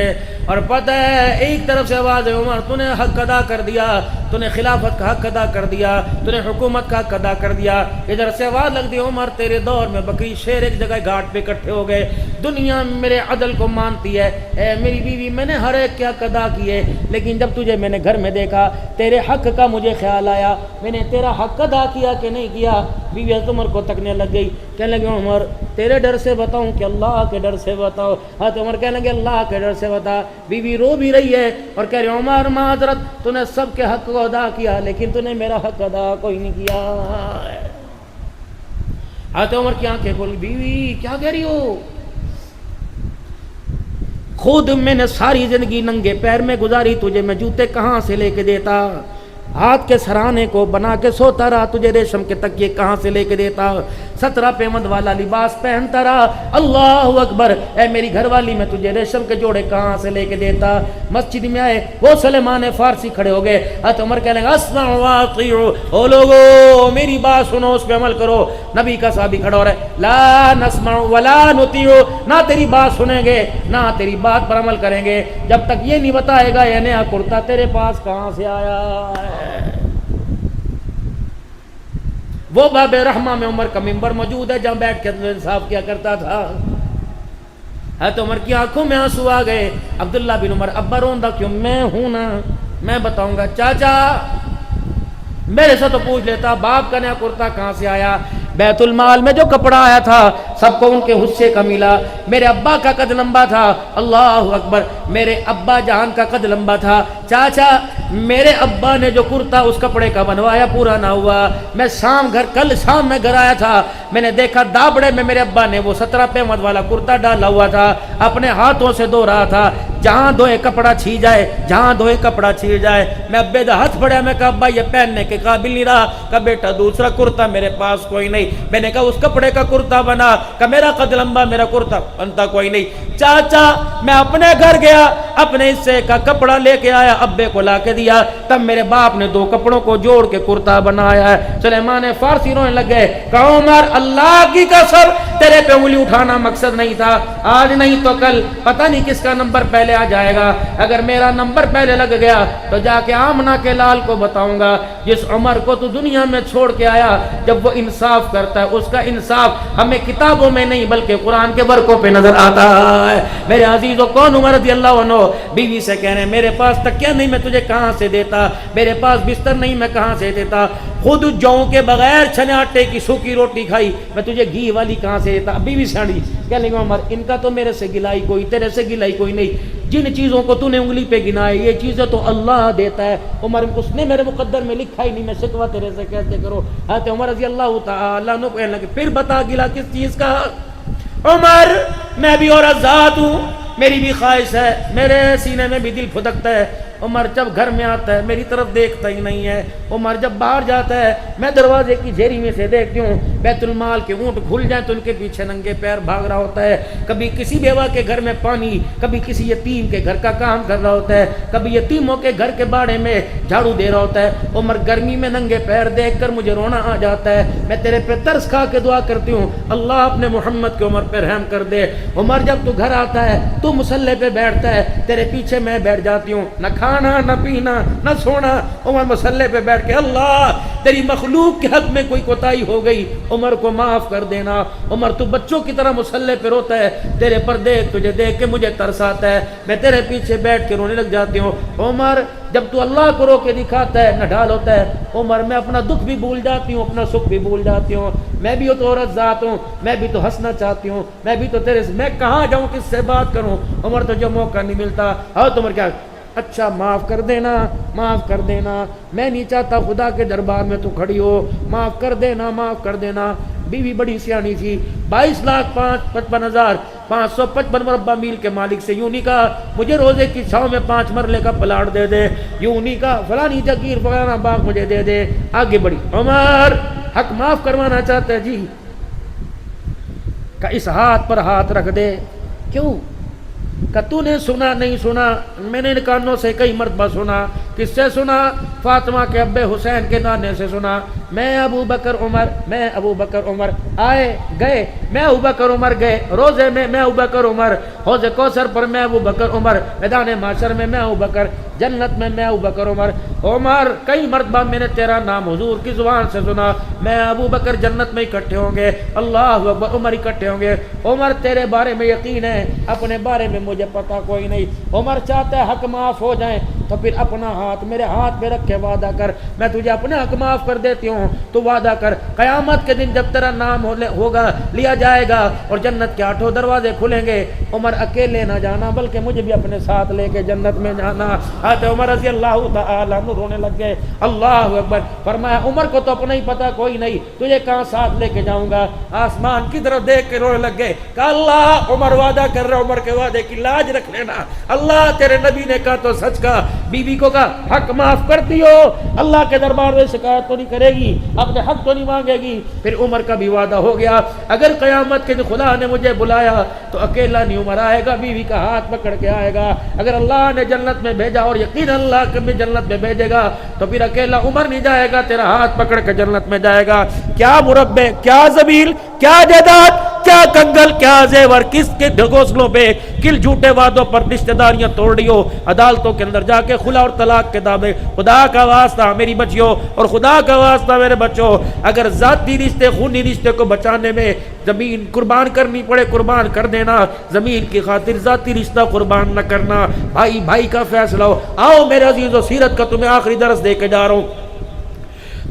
اور پتہ ہے ایک طرف سے آواز ہے, عمر تو نے حق ادا کر دیا, تو نے خلافت کا حق ادا کر دیا, تو نے حکومت کا حق ادا کر دیا. ادھر سے آواز لگ دی, عمر تیرے دور میں بکری شیر ایک جگہ گھاٹ پہ اکٹھے ہو گئے, دنیا میرے عدل کو مانتی ہے. اے میری بیوی, میں نے ہر ایک کے حق ادا کیے, لیکن جب تجھے میں نے گھر میں دیکھا تیرے حق کا مجھے خیال آیا, میں نے تیرا حق ادا کیا کہ نہیں کیا. بیوی حضرت عمر کو تکنے لگ گئی, کہنے لگے عمر تیرے ڈر سے بتاؤں کہ اللہ کے ڈر سے بتاؤ. حضرت عمر کہنے لگے اللہ کے ڈر سے بتا. بیوی رو بھی رہی ہے اور کہہ رہی عمر معذرت, تو نے سب کے حق کو ادا کیا لیکن تو نے میرا حق ادا کوئی نہیں کیا. حضرت عمر کی آنکھیں کھول, بیوی کیا کہہ رہی ہو؟ خود میں نے ساری زندگی ننگے پیر میں گزاری, تجھے میں جوتے کہاں سے لے کے دیتا؟ ہاتھ کے سرانے کو بنا کے سوتا رہا, تجھے ریشم کے تکیے کہاں سے لے کے دیتا؟ 17 پیمند والا لباس پہنتا رہا. اللہ اکبر. اے میری گھر والی, میں تجھے ریشم کے جوڑے کہاں سے لے کے دیتا؟ مسجد میں آئے وہ سلیمان فارسی کھڑے ہو گئے. حضرت عمر کہنے لگا اسمعوا واطیعوا, او لوگو میری بات سنو, اس پہ عمل کرو. نبی کا صحابی کھڑا ہو رہا ہے, لا نسمع ولا نطیع, نہ تیری بات سنیں گے نہ تیری بات پر عمل کریں گے جب تک یہ نہیں بتائے گا یہ نیا کرتا تیرے پاس کہاں سے آیا ہے. وہ باب رحمہ میں عمر کا ممبر موجود ہے جہاں بیٹھ کے انصاف کیا کرتا تھا. حضرت عمر کی آنکھوں میں آنسو آ گئے. عبداللہ بن عمر, ابا روندا کیوں؟ میں ہوں نا, میں بتاؤں گا. چاچا میرے سے تو پوچھ لیتا باپ کا نیا کرتا کہاں سے آیا. بیت المال میں جو کپڑا آیا تھا سب کو ان کے حصے کا ملا. میرے ابا کا قد لمبا تھا, اللہ اکبر, میرے ابا جان کا قد لمبا تھا. چاچا میرے ابا نے جو کرتا اس کپڑے کا بنوایا پورا نہ ہوا. میں کل شام میں گھر آیا تھا, میں نے دیکھا دابڑے میں میرے ابا نے وہ 17 پیمند والا کرتا ڈالا ہوا تھا, اپنے ہاتھوں سے دھو رہا تھا. جہاں دھوئے کپڑا چھی جائے, جہاں دھوئے کپڑا چھی جائے. میں ابے دا ہاتھ پڑیا, میں کہا ابا یہ پہننے کے قابل نہیں رہا. کہا بیٹا دوسرا کرتا میرے پاس کوئی نہیں. میں نے کہا اس کپڑے کا کرتا بنا. کہ میرا قد لمبا, میرا کرتا بنتا کوئی نہیں. چاچا میں اپنے گھر گیا, اپنے حصے کا کپڑا لے کے آیا, ابے کو لا کے دیا, تب میرے باپ نے 2 کپڑوں کو جوڑ کے کرتا بنایا ہے. سلیمان فارسی رونے لگ گئے. کہا عمر اللہ کی قسم تیرے پہ انگلی اٹھانا مقصد نہیں تھا, آج نہیں تو کل پتہ نہیں کس کا نمبر پہلے آ جائے گا. اگر میرا نمبر پہلے لگ گیا تو جا کے آمنہ کے لال کو بتاؤں گا جس عمر کو تو دنیا میں چھوڑ کے آیا, جب وہ انصاف کرتا ہے اس کا انصاف ہمیں کتابوں میں نہیں بلکہ قرآن کے برقوں پہ نظر آتا ہے. میرے عزیزو, کون عمر رضی اللہ عنہ بیوی سے کہنے میرے پاس تکیہ نہیں میں تجھے کہاں سے دیتا, میرے پاس بستر نہیں میں کہاں سے دیتا, خود جوں کے بغیر چھنے آٹے کی سوکھی روٹی کھائی میں تجھے گھی والی کہاں سے دیتا. بیوی ساڑی کہنے لگا عمر ان کا تو میرے سے گلائی کوئی, تیرے سے گلائی کوئی نہیں. جن چیزوں کو تو نے انگلی پہ گنائے یہ چیزیں تو اللہ دیتا ہے. عمر اس نے میرے مقدر میں لکھا ہی نہیں, میں شکوہ تیرے سے کیسے کرو. حضرت عمر رضی اللہ تعالیٰ عنہ کہنے لگے پھر بتا گلا کس چیز کا؟ عمر میں بھی عورت ذات ہوں, میری بھی خواہش ہے, میرے سینے میں بھی دل پھدکتا ہے. عمر جب گھر میں آتا ہے میری طرف دیکھتا ہی نہیں ہے. عمر جب باہر جاتا ہے میں دروازے کی جھیری میں سے دیکھتی ہوں بیت المال کے اونٹ کھل جائیں تو ان کے پیچھے ننگے پیر بھاگ رہا ہوتا ہے. کبھی کسی بیوہ کے گھر میں پانی, کبھی کسی یتیم کے گھر کا کام کر رہا ہوتا ہے, کبھی یتیموں کے گھر کے باڑے میں جھاڑو دے رہا ہوتا ہے. عمر گرمی میں ننگے پیر دیکھ کر مجھے رونا آ جاتا ہے. میں تیرے پہ ترس کھا کے دعا کرتی ہوں اللہ اپنے محمد کے عمر پہ رحم کر دے. عمر جب تو گھر آتا ہے تو مصلے پہ بیٹھتا ہے, تیرے پیچھے میں بیٹھ جاتی ہوں, نہ کھانا نہ پینا نہ سونا. عمر مصلے پہ بیٹھ کے اللہ تیری مخلوق کے حق میں کوئی کوتاہی ہو گئی عمر کو معاف کر دینا. عمر تو بچوں کی طرح مصلے پہ روتا ہے, تیرے پر دیکھ تجھے دیکھ کے مجھے ترس آتا ہے, میں تیرے پیچھے بیٹھ کے رونے لگ جاتی ہوں. عمر جب تو اللہ کو رو کے دکھاتا ہے نڈال ہوتا ہے. عمر میں اپنا دکھ بھی بھول جاتی ہوں, اپنا سکھ بھی بھول جاتی ہوں. میں بھی تو عورت ذات ہوں, میں بھی تو ہنسنا چاہتی ہوں, میں بھی تو تیرے سے, میں کہاں جاؤں کس سے بات کروں. عمر تو جو موقع نہیں ملتا. اور عمر کیا اچھا معاف کر دینا, معاف کر دینا, میں نہیں چاہتا خدا کے دربار میں تو کھڑی ہو, معاف کر دینا, معاف کر دینا. بیوی بڑی سیانی تھی، 22,55,555 مربع میل کے مالک سے یوں نہیں کہا مجھے روزے کی چھاؤں میں 5 مرلے کا پلاٹ دے دے، یوں نہیں کہا فلانی جگیر فلانا باغ مجھے دے دے، آگے بڑھی عمر حق معاف کروانا چاہتا ہے جی، کہ اس ہاتھ پر ہاتھ رکھ دے، کیوں کہ تو نے سنا نہیں سنا، میں نے کانوں سے کئی مرتبہ سنا، کس سے سنا؟ فاطمہ کے ابے حسین کے نانے سے سنا، میں ابو بکر عمر آئے گئے، میں ابو بکر عمر گئے روزے میں، میں ابو بکر عمر حوض کوثر پر، میں ابو بکر عمر میدان محشر میں، میں ابو بکر جنت میں، میں ابو بکر عمر کئی مرتبہ میں نے تیرا نام حضور کی زبان سے سنا، میں ابو بکر جنت میں اکٹھے ہوں گے، اللہ اکبر، عمر اکٹھے ہوں گے، عمر تیرے بارے میں یقین ہے، اپنے بارے میں مجھے پتا کوئی نہیں، عمر چاہتا ہے حق معاف ہو جائیں تو پھر اپنا ہاتھ میرے ہاتھ میں رکھ کے وعدہ کر، میں تجھے اپنے حق معاف کر دیتی ہوں، تو وعدہ کر قیامت کے دن جب تیرا نام ہوگا لیا جائے گا اور جنت کے 8 دروازے کھلیں گے، عمر اکیلے نہ جانا بلکہ مجھے بھی اپنے ساتھ لے کے جنت میں جانا۔ حضرت عمر رضی اللہ تعالی عنہ رونے لگ گئے، اللہ اکبر، فرمایا عمر کو تو اپنا ہی پتا کوئی نہیں، تجھے کہاں ساتھ لے کے جاؤں گا، آسمان کی طرف دیکھ کے رونے لگ گئے کہ اللہ عمر وعدہ کر رہا، عمر کے وعدے کی لاج رکھ لینا، اللہ تیرے نبی نے کہا تو سچ کہا، بیوی کو کہا حق معاف کرتی ہو، اللہ کے دربار میں شکایت تو نہیں کرے گی، اپنے حق تو نہیں مانگے گی، پھر عمر کا بھی وعدہ ہو گیا، اگر قیامت کے دن خدا نے مجھے بلایا تو اکیلا نہیں عمر آئے گا، بیوی کا ہاتھ پکڑ کے آئے گا، اگر اللہ نے جنت میں بھیجا اور یقین اللہ کبھی جنت میں بھیجے گا تو پھر اکیلا عمر نہیں جائے گا، تیرا ہاتھ پکڑ کے جنت میں جائے گا۔ کیا مربع، کیا زمین، کیا جائیداد، کیا کنگل، کیا زیور، کس کے گھونسلوں پہ کل جھوٹے وعدوں پر رشتہ داریاں توڑ رہی ہو، عدالتوں کے اندر جا کے خلا اور طلاق کے دعوے، خدا کا واسطہ میری بچیوں اور خدا کا واسطہ میرے بچوں، اگر ذاتی رشتے خونی رشتے کو بچانے میں زمین قربان کرنی پڑے قربان کر دینا، زمین کی خاطر ذاتی رشتہ قربان نہ کرنا، بھائی بھائی کا فیصلہ ہو۔ آؤ میرے عزیزو، سیرت کا تمہیں آخری درس دے کے جا رہا ہوں،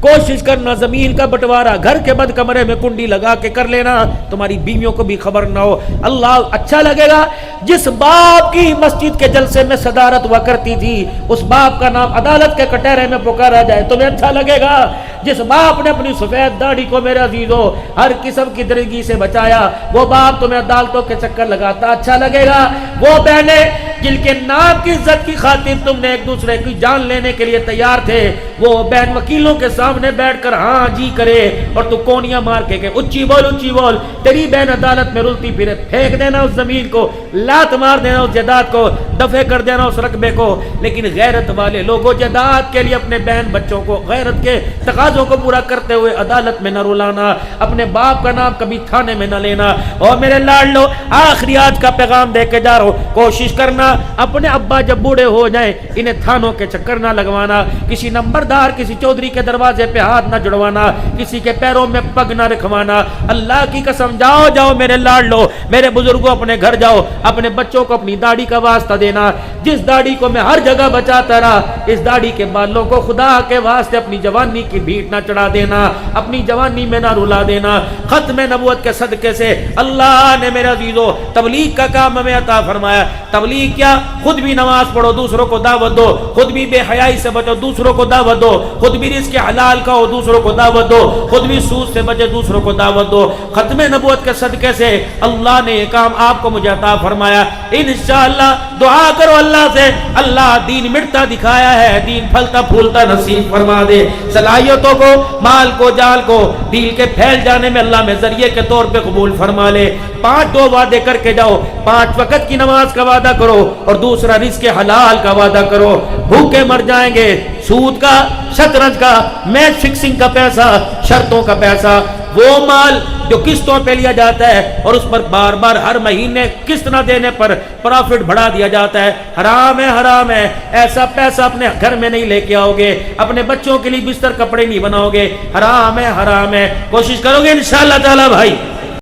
کوشش کرنا زمین کا بٹوارا گھر کے بند کمرے میں کنڈی لگا کے کر لینا، تمہاری بیویوں کو بھی خبر نہ ہو، اللہ اچھا لگے گا۔ جس باپ کی مسجد کے جلسے میں صدارت ہوا کرتی تھی اس باپ کا نام عدالت کے کٹہرے میں پکارا جائے تمہیں اچھا لگے گا؟ جس باپ نے اپنی سفید داڑھی کو میرے عزیزو ہر قسم کی درگی سے بچایا وہ باپ تمہیں عدالتوں کے چکر لگاتا اچھا لگے گا؟ وہ بہنیں جن کے نام کی عزت کی خاطر تم نے ایک دوسرے کی جان لینے کے لیے تیار تھے، وہ بہن وکیلوں کے سامنے بیٹھ کر ہاں جی کرے اور تو کونیاں مار کے کہ اچھی بول، تیری بہن عدالت میں رلتی پھرے، پھینک دینا اس زمین کو، لات مار دینا اس جائیداد کو، دفع کر دینا اس رقبے کو، لیکن غیرت والے لوگوں جائیداد کے لیے اپنے بہن بچوں کو غیرت کے تقاضوں کو پورا کرتے ہوئے عدالت میں نہ رلانا، اپنے باپ کا نام کبھی تھانے میں نہ لینا۔ اور میرے لاڈلو آخری آج کا پیغام دے کے جا رہا ہوں، کوشش کرنا اپنے ابا جب بوڑھے ہو جائیں انہیں تھانوں کے چکر نہ لگوانا، کسی نمبردار کسی چودھری کے دروازے پہ ہاتھ نہ جڑوانا، کسی کے پیروں میں پگ نہ رکھوانا، اللہ کی قسم جاؤ میرے لاڈلو، میرے بزرگوں اپنے گھر جاؤ، اپنے بچوں کو اپنی داڑھی کا واسطہ دینا، جس داڑھی کو میں ہر جگہ بچاتا رہا اس داڑھی کے بالوں کو خدا کے واسطے اپنی جوانی کی بھیٹ نہ چڑھا دینا، اپنی جوانی میں نہ رلا دینا۔ ختم نبوت کے صدقے سے اللہ نے میرے عزیزو تبلیغ کا کام ہمیں عطا فرمایا۔ تبلیغ کیا؟ خود بھی نماز پڑھو، دوسروں کو دعوت دو، خود بھی بے حیائی سے بچو، دوسروں کو دعوت دو، خود بھی رزق حلال کھاؤ، دوسروں کو دعوت دو، خود بھی سود سے بچے، دوسروں کو دعوت دو۔ ختم نبوت کے صدقے سے اللہ نے یہ کام آپ کو مجھے عطا فرمایا۔ انشاءاللہ دعا کرو اللہ سے، اللہ دین مٹتا دکھایا ہے، دین پھلتا پھولتا نصیب فرما دے، صلاحیتوں کو، مال کو، جال کو دین کے پھیل جانے میں اللہ میں ذریعے کے طور پہ قبول فرما لے۔ 5 وعدے کر کے جاؤ، 5 وقت کی نماز کا وعدہ کرو اور دوسرا رزق حلال کا وعدہ کرو، بھوکے مر جائیں گے، سود کا، شطرنج کا، میچ فکسنگ کا پیسہ، شرطوں کا پیسہ، وہ مال جو قسطوں پہ لیا جاتا ہے اور اس پر بار بار ہر مہینے قسط نہ دینے پر پرافٹ بڑھا دیا جاتا ہے، حرام ہے، حرام ہے۔ ایسا پیسہ اپنے گھر میں نہیں لے کے آؤ گے، اپنے بچوں کے لیے بستر کپڑے نہیں بناؤ گے، حرام ہے، حرام ہے۔ کوشش کرو گے انشاءاللہ تعالی بھائی؟